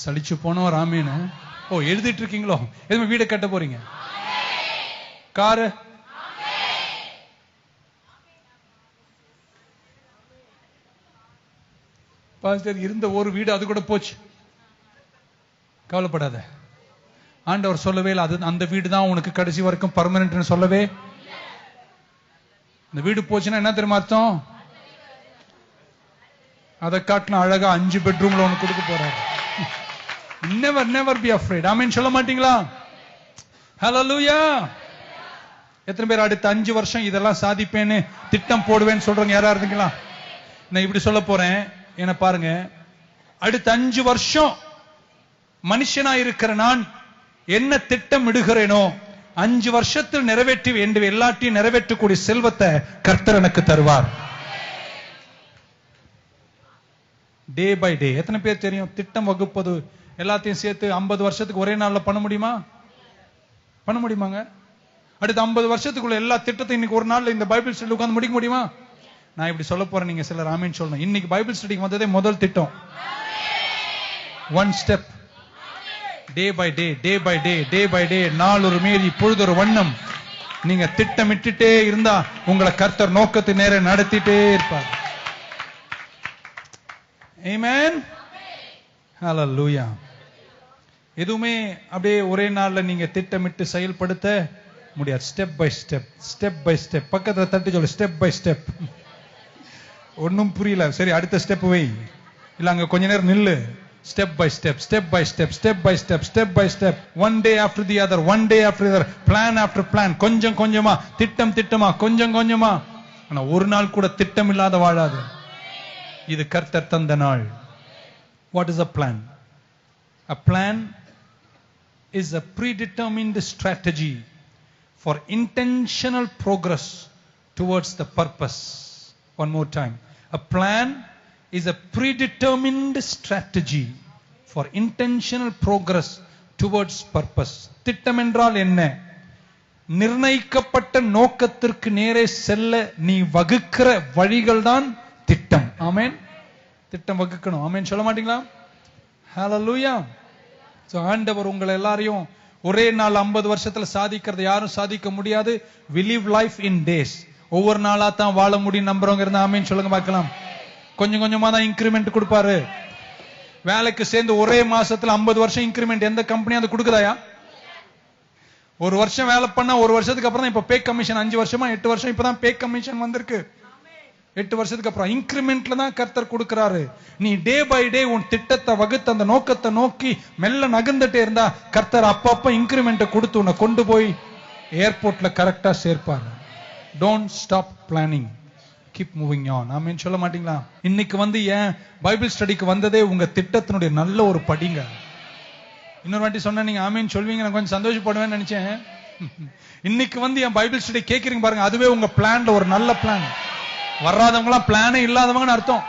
சலிச்சு போனோம் ராமேன். எழுதிட்டு இருக்கீங்களோ? எத்தனை வீடு கட்ட போறீங்க? காரு? இருந்த ஒரு வீடு அது கூட போச்சு. கவலைப்படாத. ஆண்டவர் சொல்லவே இல்லை, அது அந்த வீடு தான் உனக்கு கடைசி வரைக்கும் பர்மனன்ட் சொல்லவே. இந்த வீடு போச்சுன்னா என்ன தெரியுமா அர்த்தம்? அதை காட்டின அழகா 5 பெட்ரூம்ல உனக்கு கொடுக்க போறாரு. never be afraid. ஆமென் சொல்ல மாட்டீங்களா? ஹல்லேலூயா. எத்தனை பேர் அடுத்த 5 வருஷம் இதெல்லாம் சாதிப்பேன்னு திட்டம் போடுவேன்னு சொல்றவங்க யாரா இருந்தீங்களா? நான் இப்படி சொல்ல போறேன், என்ன பாருங்க, அடுத்த 5 வருஷம் மனுஷனா இருக்கிற நான் என்ன திட்டம் இடுகிறேனோ 5 வருஷத்தில் நிறைவேற்றி வேண்டிய எல்லாத்தையும் நிறைவேற்றக்கூடிய செல்வத்தை கர்த்தர் எனக்கு தருவார். Day by day. எத்தனை பேர் தெரியும் திட்டம் வகுப்பது எல்லாத்தையும் சேர்த்து 50 வருஷத்துக்கு ஒரே நாள்ல பண்ண முடியுமா? பண்ண முடியுமாங்க? அடுத்த 50 வருஷத்துக்குள்ள எல்லா திட்டத்தையும் இன்னைக்கு ஒரு நாள்ல இந்த பைபிள் ஸ்டடி உட்கார்ந்து முடிக்க முடியுமா? நான் இப்படி சொல்ல போறேன், நீங்க சிலர் ஆமென் சொல்லணும். இன்னைக்கு பைபிள் ஸ்டடிக்கு வந்ததே முதல் திட்டம். 1 step. Day by day, day by day, day by day. நாள் ஒரு மேரி பொழுது ஒரு வண்ணம். நீங்க திட்டமிட்டுட்டே இருந்தா உங்களை கர்த்தர் நோக்கத்தை நேர நடத்திட்டே இருப்பார். ஆமென். ஹல்லேலூயா. எதுவுமே அப்படியே ஒரே நாள்ல நீங்க திட்டமிட்டு செயல்படுத்த முடியாது. Step by step, step by step. பக்கத்துல தட்டி சொல்லு, ஸ்டெப் பை ஸ்டெப். ஒன்னும் புரியல, சரி அடுத்த ஸ்டெப் வை. இல்ல அங்க கொஞ்ச நேரம் நில்லு. Step by step, step by step, step by step, step by step. One day after the other, one day after the other, plan after plan. கொஞ்சம் கொஞ்சமா, திட்டம் திட்டமா, கொஞ்சம் கொஞ்சமா. ஆனா ஒரு நாள் கூட திட்டம் இல்லாத வாழாது. இது கர்த்தர் தந்த நாள். What is a plan? A plan is a predetermined strategy for intentional progress towards the purpose. One more time. A plan is a predetermined strategy for intentional progress towards purpose. திட்டம் என்றால் என்ன? நிர்ணயிக்கப்பட்ட நோக்கத்திற்கு நேரே செல்ல நீ வகுக்கிற வழிகள் தான் திட்டம். ஆமென். திட்டம் வகுக்கணும். ஆமென் சொல்ல மாட்டீங்களா? ஹல்லேலூயா. சோ ஆண்டவர் உங்களை எல்லாரையும் ஒரே நாள் 50 வருஷத்துல சாதிக்கிறது யாரும் சாதிக்க முடியாது. We live life in days. ஒவ்வொரு நாளா தான் வாழ முடியும் நம்புறவங்க இருந்தா ஆமென் சொல்லுங்க பார்க்கலாம். கொஞ்சம் கொஞ்சமா தான் இன்கிரிமெண்ட் கொடுப்பாரு. வேலைக்கு சேர்ந்து ஒரே மாசத்துல 50 வருஷம் இன்கிரிமெண்ட் எந்த கம்பெனி அது கொடுக்குதாயா? ஒரு வருஷம் வேலை பண்ணா ஒரு வருஷத்துக்கு அப்புறம் தான் இப்ப பே கமிஷன். 5 வருஷமா 8 வருஷம் இப்பதான் பே கமிஷன் வந்திருக்கு. 8 வருஷத்துக்கு அப்புறம் இன்கிரிமெண்ட்ல தான் கர்த்தர் கொடுக்கிறாரு. நீ டே பை டே உன் திட்டத்தை வகுத்து அந்த நோக்கத்தை நோக்கி மெல்ல நகர்ந்துட்டே இருந்தா கர்த்தர் அப்பப்ப இன்கிரிமெண்ட் கொடுத்து உன்னை கொண்டு போய் ஏர்போர்ட்ல கரெக்டா சேர்ப்பாரு. Don't stop planning. Keep moving on. ஆமென் சொல்ல மாட்டீங்களா? இன்னைக்கு வந்து ஏன் பைபிள் ஸ்டடிக்கு வந்ததே உங்க திட்டத்தினுடைய நல்ல ஒரு படிங்க. இன்னொரு வாட்டி சொன்னா நீங்க ஆமென் சொல்வீங்க, நான் கொஞ்சம் சந்தோஷப்படுவேன்னு நினைச்சேன். இன்னைக்கு வந்து என் பைபிள் ஸ்டடி கேட்கறீங்க பாருங்க, அதுவே உங்க பிளான்ல ஒரு நல்ல பிளான். வராதவங்க எல்லாம் பிளானே இல்லாதவங்கன்னு அர்த்தம்.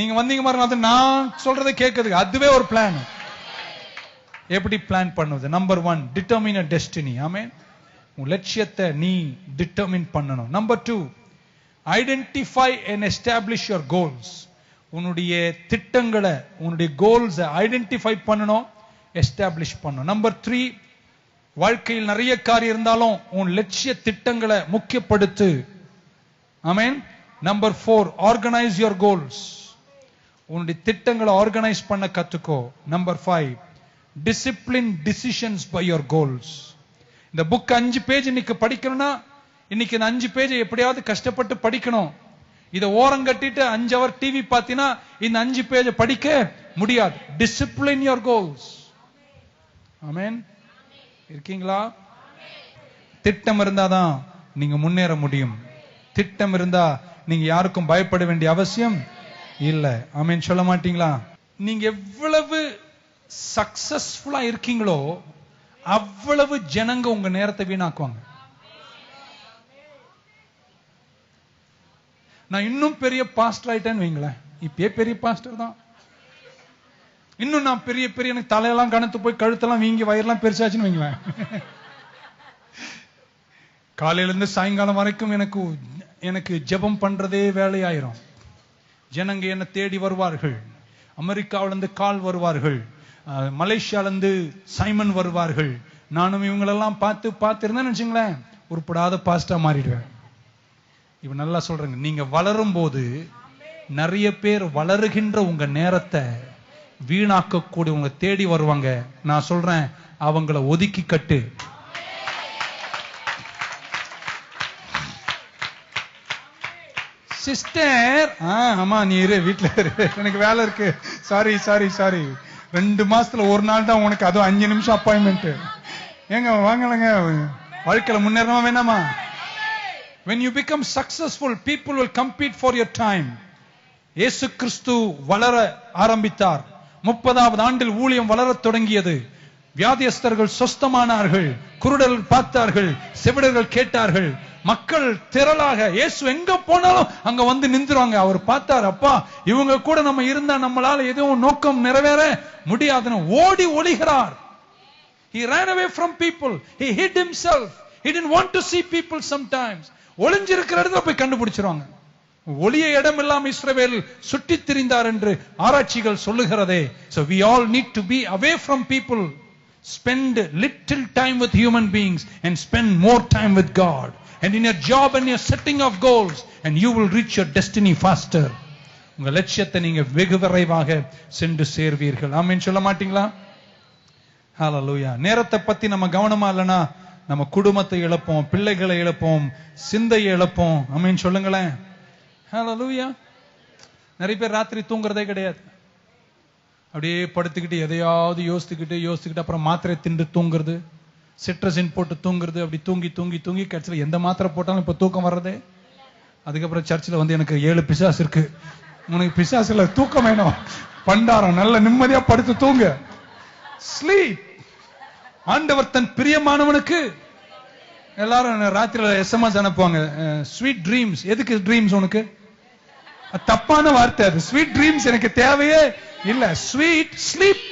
நீங்க வந்தீங்க பாருங்க, அது நான் சொல்றதை கேட்கறதுக்கு அதுவே ஒரு பிளான். எப்படி பிளான் பண்ணுவது? Number 1, determine a destiny. Amen. உன் லட்சியத்தை நீ டிட்டர்மின் பண்ணணும். Number 2, identify and establish your goals. உன்னுடைய திட்டங்களை, உன்னுடைய கோல்ஸ் ஐடென்டிஃபை பண்ணணும், எஸ்டாப்ளிஷ் பண்ணணும். நம்பர் 3, வாழ்க்கையில் நிறைய காரியம் இருந்தாலும் உன் லட்சிய திட்டங்களை முக்கியப்படுத்து. Amen. Number 4, organize your goals. உன்னுடைய திட்டங்களை ஆர்கனைஸ் பண்ண கத்துக்கோ. Number 5, discipline decisions by your goals. இந்த புக் 5 பேஜ் இன்னைக்கு படிக்கணும்னா இன்னைக்கு இந்த 5 பேஜை எப்படியாவது கஷ்டப்பட்டு படிக்கணும். இதை ஓரம் கட்டிட்டு 5 ஹவர் டிவி பார்த்தீங்கன்னா இந்த 5 பேஜை படிக்க முடியாது. Discipline your goals. ஆமென். இருக்கீங்களா? திட்டம் இருந்தாதான் நீங்க முன்னேற முடியும். திட்டம் இருந்தா நீங்க யாருக்கும் பயப்பட வேண்டிய அவசியம் இல்ல. ஆமென் சொல்ல மாட்டீங்களா? நீங்க எவ்வளவு சக்சஸ்ஃபுல்லா இருக்கீங்களோ அவ்வளவு ஜனங்க உங்க நேரத்தை வீணாக்குவாங்க. நான் இன்னும் பெரிய பாஸ்டர் ஆயிட்டேன்னு வைங்களேன், இப்பயே பெரிய பாஸ்டர் தான், இன்னும் நான் பெரிய பெரிய எனக்கு தலையெல்லாம் கணத்து போய் கழுத்தெல்லாம் வீங்கி வயிறெல்லாம் பெருசாச்சுன்னு வைங்களேன், காலையில இருந்து சாயங்காலம் வரைக்கும் எனக்கு ஜெபம் பண்றதே வேலையாயிரும். ஜனங்க என்ன தேடி வருவார்கள். அமெரிக்காவில இருந்து கால் வருவார்கள், மலேசியால இருந்து சைமன் வருவார்கள். நானும் இவங்களெல்லாம் பார்த்து இருந்தேன்னு வச்சுங்களேன், உருப்படாத பாஸ்டா மாறிடுவேன். இப்ப நல்லா சொல்றேங்க, நீங்க வளரும் போது நிறைய பேர் வளருகின்ற உங்க நேரத்தை வீணாக்க கூடிய உங்க தேடி வருவாங்க. நான் சொல்றேன், அவங்கள ஒதுக்கி கட்டு. சிஸ்டர், ஆமா நீ இரு, வீட்டுல இரு, எனக்கு வேலை இருக்கு, சாரி 2 மாசத்துல ஒரு நாள் தான் உனக்கு, அதுவும் 5 நிமிஷம் அப்பாயின்மெண்ட். ஏங்க வாங்கலங்க, வாழ்க்கையில முன்னேறமா வேணாமா? When you become successful, people will compete for your time. இயேசு கிறிஸ்து வளர ஆரம்பித்தார். 30வது ஆண்டில் ஊழியம் வளரத் தொடங்கியது. வியாதியஸ்தர்கள் சொஸ்தமானார்கள், குருடர்கள் பார்த்தார்கள், செவிடர்கள் கேட்டார்கள். மக்கள் திரளாக, இயேசு எங்க போனாலும் அங்க வந்து நின்றுவாங்க. அவர் பார்த்தார், அப்பா இவங்க கூட நம்ம இருந்தா நம்மளால எதுவும் நோக்கம் நிறைவேற முடியாதுன்னு ஓடி ஒளிகிறார். He ran away from people. He hid himself. He didn't want to see people sometimes. ஒளிஞ்சிருக்கிற இடத்துல போய் கண்டுபிடிச்சிருவாங்க. ஒளிய இடம் இல்லாம இஸ்ரவேல் சுற்றி திரிந்தார் என்று ஆராய்ச்சிகள் சொல்லுகிறதே. So we all need to be away from people. Spend little time with human beings and spend more time with God. And in your job and your setting of goals, and you will reach your destiny faster. உங்க லட்சியத்தை நீங்க வெகு விரைவாக சென்று சேர்வீர்கள். ஆமென் சொல்ல மாட்டீங்களா? ஹalleluya. நேரத்தை பத்தி நம்ம கவனமா இல்லனா நம்ம குடும்பத்தை இழப்போம், பிள்ளைகளை இழப்போம், சிந்தையை இழப்போம். ஆமென் சொல்லுங்களேன். ஹalleluya. நிறைய பேர் ராத்திரி தூங்குறதே கிடையாது. அப்படியே படுத்துக்கிட்டு எதையாவது யோசித்துக்கிட்டு அப்புறம் மாத்திரை தின்று தூங்குறது, சிட்ரசின் போட்டு தூங்குறது. அப்படி தூங்கி கடைசியில் எந்த மாத்திரை போட்டாலும் இப்ப தூக்கம் வர்றதே. அதுக்கப்புறம் சர்ச்சில் வந்து எனக்கு 7 பிசாசு இருக்கு, உனக்கு பிசாசு இல்ல, தூக்கம் வேணும், பண்டாரம், நல்ல நிம்மதியா படுத்து தூங்க. ஸ்லீப். ஆண்டவர் தன் பிரியமானவனுக்கு எல்லாரும் ராத்திரில SMS அனுப்புவாங்க, ஸ்வீட் ட்ரீம்ஸ். எதுக்கு ட்ரீம்ஸ் உனக்கு? தப்பான வார்த்தை அது. ஸ்வீட் ட்ரீம்ஸ் எனக்கு தேவையே இல்ல. Sweet sleep.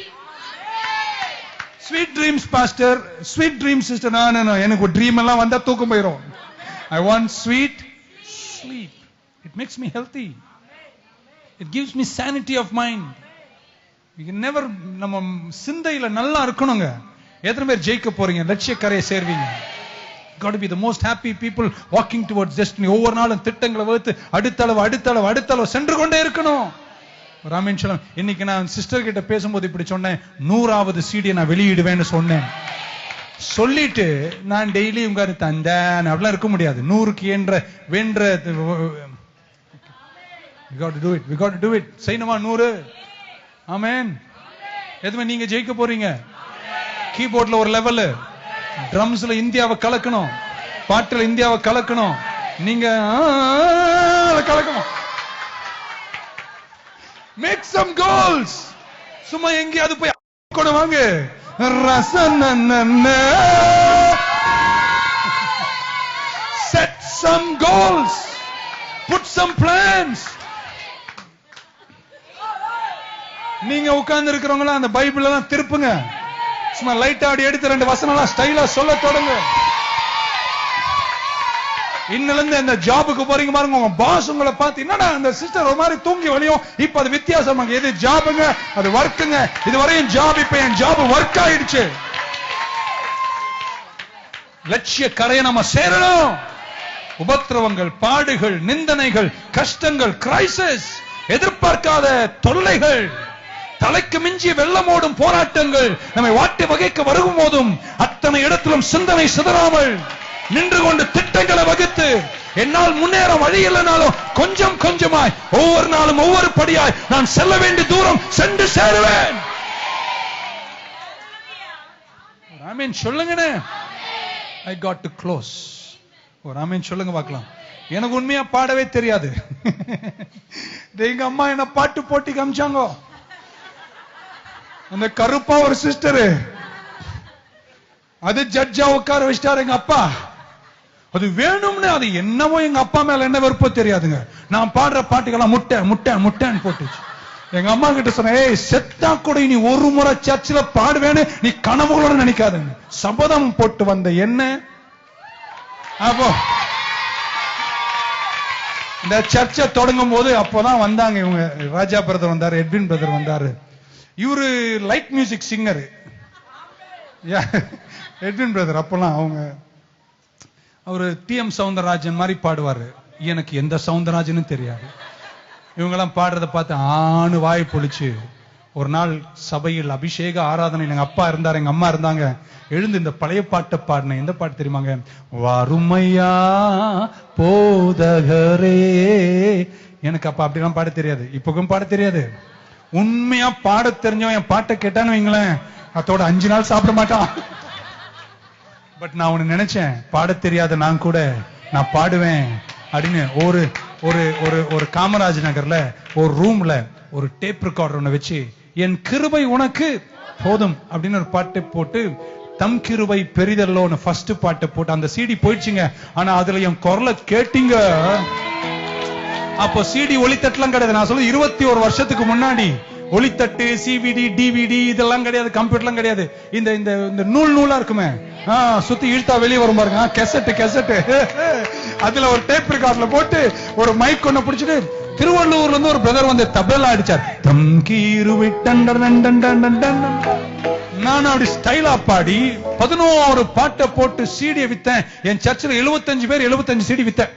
Sweet dreams pastor, sweet dreams sister. நான் எனக்கு ஒரு ட்ரீம் எல்லாம் வந்தா தூக்கம் போயிடும். I want sweet sleep. It makes me healthy. It gives me sanity of mind. We can never, நம்ம சிந்தையில நல்லா இருக்கணுங்க. எத்தனை பேர் ஜெயிக்க போறீங்க, லட்சிய கரையை சேர்வீங்க? Got to be the most happy people walking towards destiny. ஒவ்வொரு நாளும் திட்டங்களை வகுத்து அடுத்தளவு சென்று கொண்டே இருக்கணும். ராமேன் சொல்லம், இன்னைக்கு நான் சிஸ்டர் கிட்ட பேசும்போது இப்படி சொன்னேன், 100வது CD நான் வெளியிடுவேன்னு சொன்னேன். சொல்லிட்டு நான் டெய்லி உங்க தந்தேன் அப்படிலாம் இருக்க முடியாது. 100க்கு வென்ற we got to do it. செய்யணுமா 100? ஆமென். எதுமே நீங்க ஜெயிக்க போறீங்க. கீபோர்ட்ல ஒரு லெவல், ட்ரம்ஸ்ல இந்தியாவை கலக்கணும், பாட்டுல இந்தியாவை கலக்கணும், நீங்க கலக்கணும். Make some goals. சும்மா எங்கேயாவது போய் கொண்டு வாங்க. Set some goals. Put some plans. நீங்க உட்கார்ந்து இருக்கிறவங்க அந்த பைபிள் எல்லாம் திருப்புங்க. சும்மா லைட்டா அப்படி எடுத்து 2 வசனம் ஸ்டைலா சொல்ல தொடங்க. இன்னில இருந்து இந்த ஜாபுக்கு போறீங்க பாருங்க, உங்க பாஸ் உங்களை பார்த்து என்னடா அந்த சிஸ்டர் ஒரு மாதிரி தூங்கி வலியும், இப்ப அது வித்தியாசமாங்க. எது ஜாபுங்க, அது ஒர்க்குங்க. இதுவரையும் ஜாப், இப்ப என் ஜாப் ஒர்க் ஆயிடுச்சு. லட்சிய கரையை நம்ம சேரணும். உபத்திரவங்கள், பாடுகள், நிந்தனைகள், கஷ்டங்கள், கிரைசிஸ், எதிர்பார்க்காத தொல்லைகள், தலைக்கு மிஞ்சிய வெள்ளமோடும் போராட்டங்கள் நம்மை வாட்டி வகைக்கு வருகும் போதும் அத்தனை இடத்திலும் சிந்தனை சிதறாமல் நின்று கொண்டு திட்டங்களை வகுத்து என்னால் முன்னேற வழி இல்லைனாலும் கொஞ்சம் கொஞ்சமாய் ஒவ்வொரு நாளும் ஒவ்வொரு படியாய் நான் செல்ல வேண்டிய தூரம் சென்று சேருவேன். ஆமென் சொல்லுங்கண்ணே. I got to close. ஒரு ஆமென் சொல்லுங்க பார்க்கலாம். எனக்கு உண்மையா பாடவே தெரியாது. எங்க அம்மா என்ன பாட்டு போட்டி காமிச்சாங்க. அந்த கருப்பா ஒரு சிஸ்டர், அது ஜட்ஜா உட்கார வச்சிட்டாரு எங்க அப்பா. அது வேணும்னு, அது என்னவோ எங்க அப்பா மேல என்ன வெறுப்போ தெரியாதுங்க. நான் பாடுற பாட்டுக்கெல்லாம் முட்டை முட்டை முட்டைன்னு போட்டுச்சு. எங்க அம்மா கிட்ட சொன்ன, ஏய் செத்தா கூட நீ ஒரு முறை சர்ச்சில் பாடுவேன்னு நீ கனவுகளோட நினைக்காதுங்க. சபதம் போட்டு வந்த என்ன அப்போ இந்த சர்ச்சை தொடங்கும் போது அப்போதான் வந்தாங்க இவங்க. ராஜா பிரதர் வந்தாரு, எட்வின் பிரதர் வந்தாரு. இவரு light music singer Edwin brother. அப்பெல்லாம் அவங்க அவரு TM சவுந்தரராஜன் மாதிரி பாடுவாரு. எனக்கு எந்த சவுந்தரராஜனும் தெரியாது. இவங்கெல்லாம் பாடுறத பார்த்து ஆணு வாய் பொழிச்சு ஒரு நாள் சபையில் அபிஷேக ஆராதனையில் எங்க அப்பா இருந்தாரு, எங்க அம்மா இருந்தாங்க. எழுந்து இந்த பழைய பாட்டை பாடினேன். எந்த பாட்டு தெரியுமாங்க? வறுமையா போதகரே. எனக்கு அப்ப அப்படிலாம் பாட தெரியாது, இப்பவும் பாட தெரியாது. உண்மையா பாட தெரிஞ்சவன் என் பாட்டை கேட்டான்னு வைங்களேன், அதோட 5 நாள் சாப்பிட மாட்டான். பட் நான் ஒண்ணு நினைச்சேன், பாட தெரியாத நான் கூட நான் பாடுவேன் அப்படின்னு. ஒரு ஒரு ஒரு ஒரு காமராஜ் நகர்ல ஒரு ரூம்ல ஒரு டேப் ரெக்கார்டர் ஒண்ணு வச்சு, என் கிருபை உனக்கு போதும் அப்படின்னு ஒரு பாட்டை போட்டு, தம் கிருபை பெரிதல்லோன்னு ஃபர்ஸ்ட் பாட்டை போட்டு அந்த CD போயிடுச்சுங்க. ஆனா அதுல என் குரலை கேட்டீங்க. அப்போ CD ஒளித்தட்டுலாம் கிடையாது. நான் சொல்ல 21 வருஷத்துக்கு முன்னாடி ஒளித்தட்டு, CVD, DVD இதெல்லாம் கிடையாது, கம்ப்யூட்டர்லாம் கிடையாது. இந்த இந்த இந்த நூலா இருக்குமே, சுத்தி இழுத்தா வெளியே வரும் பாருங்க, கெசட்டு. அதுல ஒரு டேப் ரெக்கார்ட்ல போட்டு ஒரு மைக் ஒண்ணு பிடிச்சிட்டு திருவள்ளூர்ல இருந்து ஒரு பிரதர் வந்து தபேலா அடிச்சார். தம்கீருவை டண்டன் டண்டன் டண்டன் டண்டன். நான் அப்படி ஸ்டைலா பாடி 11 பாட்டை போட்டு CD வித்தேன். என் சர்ச்சில் 75 பேர் 75 CD வித்தேன்.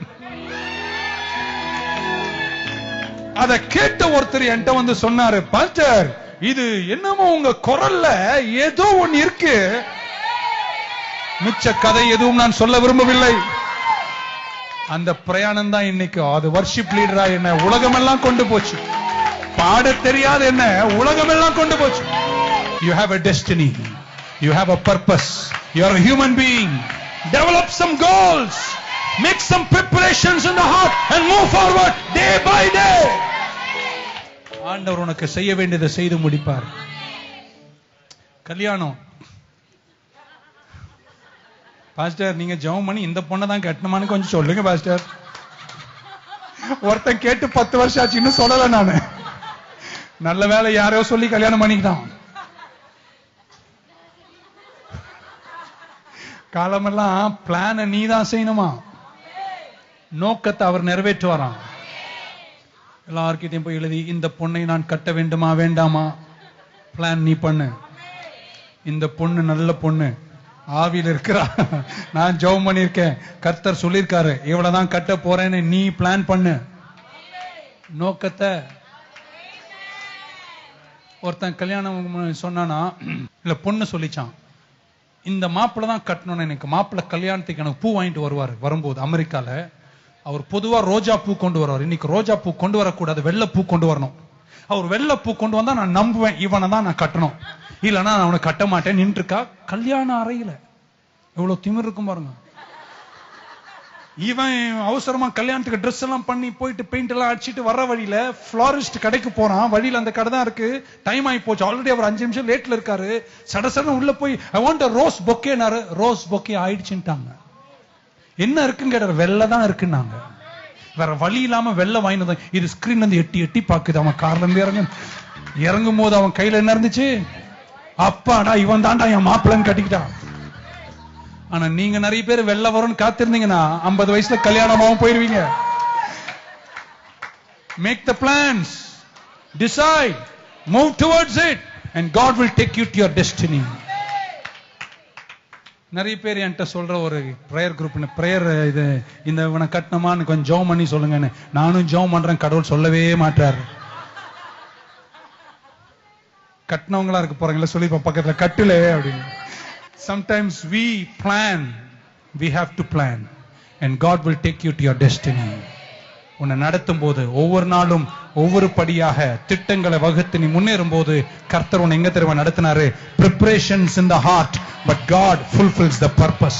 அத கேட்ட ஒருத்தர் என்கிட்ட வந்து சொன்னாரு, பாஸ்டர் இது என்னமோ உங்க குரல்ல ஏதோ ஒன்னு இருக்கு. மிச்ச கதை எதுவும் நான் சொல்ல விரும்பவில்லை. அந்த பிரயாணம் தான் இன்னைக்கு அது வர்ஷிப் லீடரா என்ன உலகமெல்லாம் கொண்டு போச்சு. பாட தெரியாது என்ன உலகமெல்லாம் கொண்டு போச்சு. You have a destiny, you have a purpose, you are a human being. Develop some goals, make some preparations in the heart and move forward day by day. ஆண்டவர் உனக்கு செய்ய வேண்டியதை செய்து முடிப்பார். கல்யாணம் பாஸ்டர் நீங்க ஜெபம் பண்ணி இந்த பொண்ணை தான் கட்டணுமான்னு கொஞ்சம் சொல்லுங்க பாஸ்டர். ஒருத்தன் கேட்டு 10 வருஷம் ஆச்சு, இன்னும் சொல்லல நானு. நல்ல வேலை யாரையோ சொல்லி கல்யாணம் பண்ணிக்கிட்டான். காலமெல்லாம் பிளான நீ தான் செய்யணுமா, நோக்கத்தை அவர் நிறைவேற்றுவாராம். எல்லார்கிட்டையும் போய் எழுதி, இந்த பொண்ணை நான் கட்ட வேண்டுமா வேண்டாமா, பிளான் நீ பண்ணு. இந்த பொண்ணு நல்ல பொண்ணு, ஆவியில் இருக்கிறா, நான் ஜெபம் பண்ணிருக்கேன், கர்த்தர் சொல்லிருக்காரு இவ்வளவுதான் கட்ட போறேன்னு நீ பிளான் பண்ணு. நோக்கத்தை ஒருத்தன் கல்யாணம் சொன்னானா, இல்ல பொண்ணு சொல்லிச்சான், இந்த மாப்பிள்ள தான் கட்டணும்னு. எனக்கு மாப்பிள்ள கல்யாணத்துக்கு எனக்கு பூ வாங்கிட்டு வருவாரு. வரும்போது அமெரிக்கால அவர் பொதுவா ரோஜா பூ கொண்டு வருவார். இன்னைக்கு ரோஜா பூ கொண்டு வரக்கூடாது, வெள்ளை பூ கொண்டு வரணும். அவர் வெள்ளை பூ கொண்டு வந்தா நான் நம்புவேன், இவனை தான் நான் கட்டணும், இல்லைன்னா நான் அவனை கட்ட மாட்டேன். நின்றுக்கா கல்யாண அறையில. எவ்வளவு திமிர் இருக்கும் பாருங்க. இவன் அவசரமா கல்யாணத்துக்கு ட்ரெஸ் எல்லாம் பண்ணி போயிட்டு பெயிண்ட் எல்லாம் அடிச்சிட்டு வர்ற வழியில ஃபிளாரிஸ்ட் கடைக்கு போறான். வழியில அந்த கடை தான் இருக்கு. டைம் ஆகி போச்சு. ஆல்ரெடி அவர் 5 நிமிஷம் லேட்ல இருக்காரு. சடசடன்னு உள்ள போய் ஐ வாண்ட் a ரோஸ் பொக்கேனாரு. ரோஸ் பொக்கே ஆயிடுச்சுட்டாங்க. என்ன இருக்குன்னு கேட்டாரு. வெள்ளை தான் இருக்குன்னாங்க. வேற வழி இல்லாம வெள்ளை வாங்கினது. இது ஸ்கிரீன் வந்து எட்டி எட்டி பாக்குது. அவன் கார்ல இருந்து இறங்கும் போது அவன் கையில என்ன இருந்துச்சு, அப்பாடா இவன் தாண்டா என் மாப்பிள்ளன்னு கட்டிக்கிட்டான். ஆனா நீங்க நிறைய பேர் வெள்ள வரும்னு காத்திருந்தீங்கன்னா 50 வயசுல கல்யாணமாவும் போயிருவீங்க. Make the plans, decide, move towards it, and God will take you to your destiny. நிறைய பேர் என்கிட்ட சொல்ற ஒரு பிரேயர் குரூப், பிரேயர் இது இந்த இவனை கட்டணமான்னு கொஞ்சம் ஜெபம் பண்ணி சொல்லுங்கன்னு. நானும் ஜெபம் பண்றேன், கடவுள் சொல்லவே மாட்டாரு. கட்டினவங்களா இருக்க போறாங்களா சொல்லி பக்கத்துல கட்டுல அப்படின்னு. Sometimes we plan, we have to plan, and God will take you to your destiny. உன்னை நடத்தும் போது ஒவ்வொரு நாளும் ஒவ்வொரு படியாக திட்டங்களை வகுத்து நீ முன்னேறும் போது கர்த்தர் உன்னை எங்க தெரியுமா நடத்தினாரு? Preparations in the heart, but God fulfills the purpose.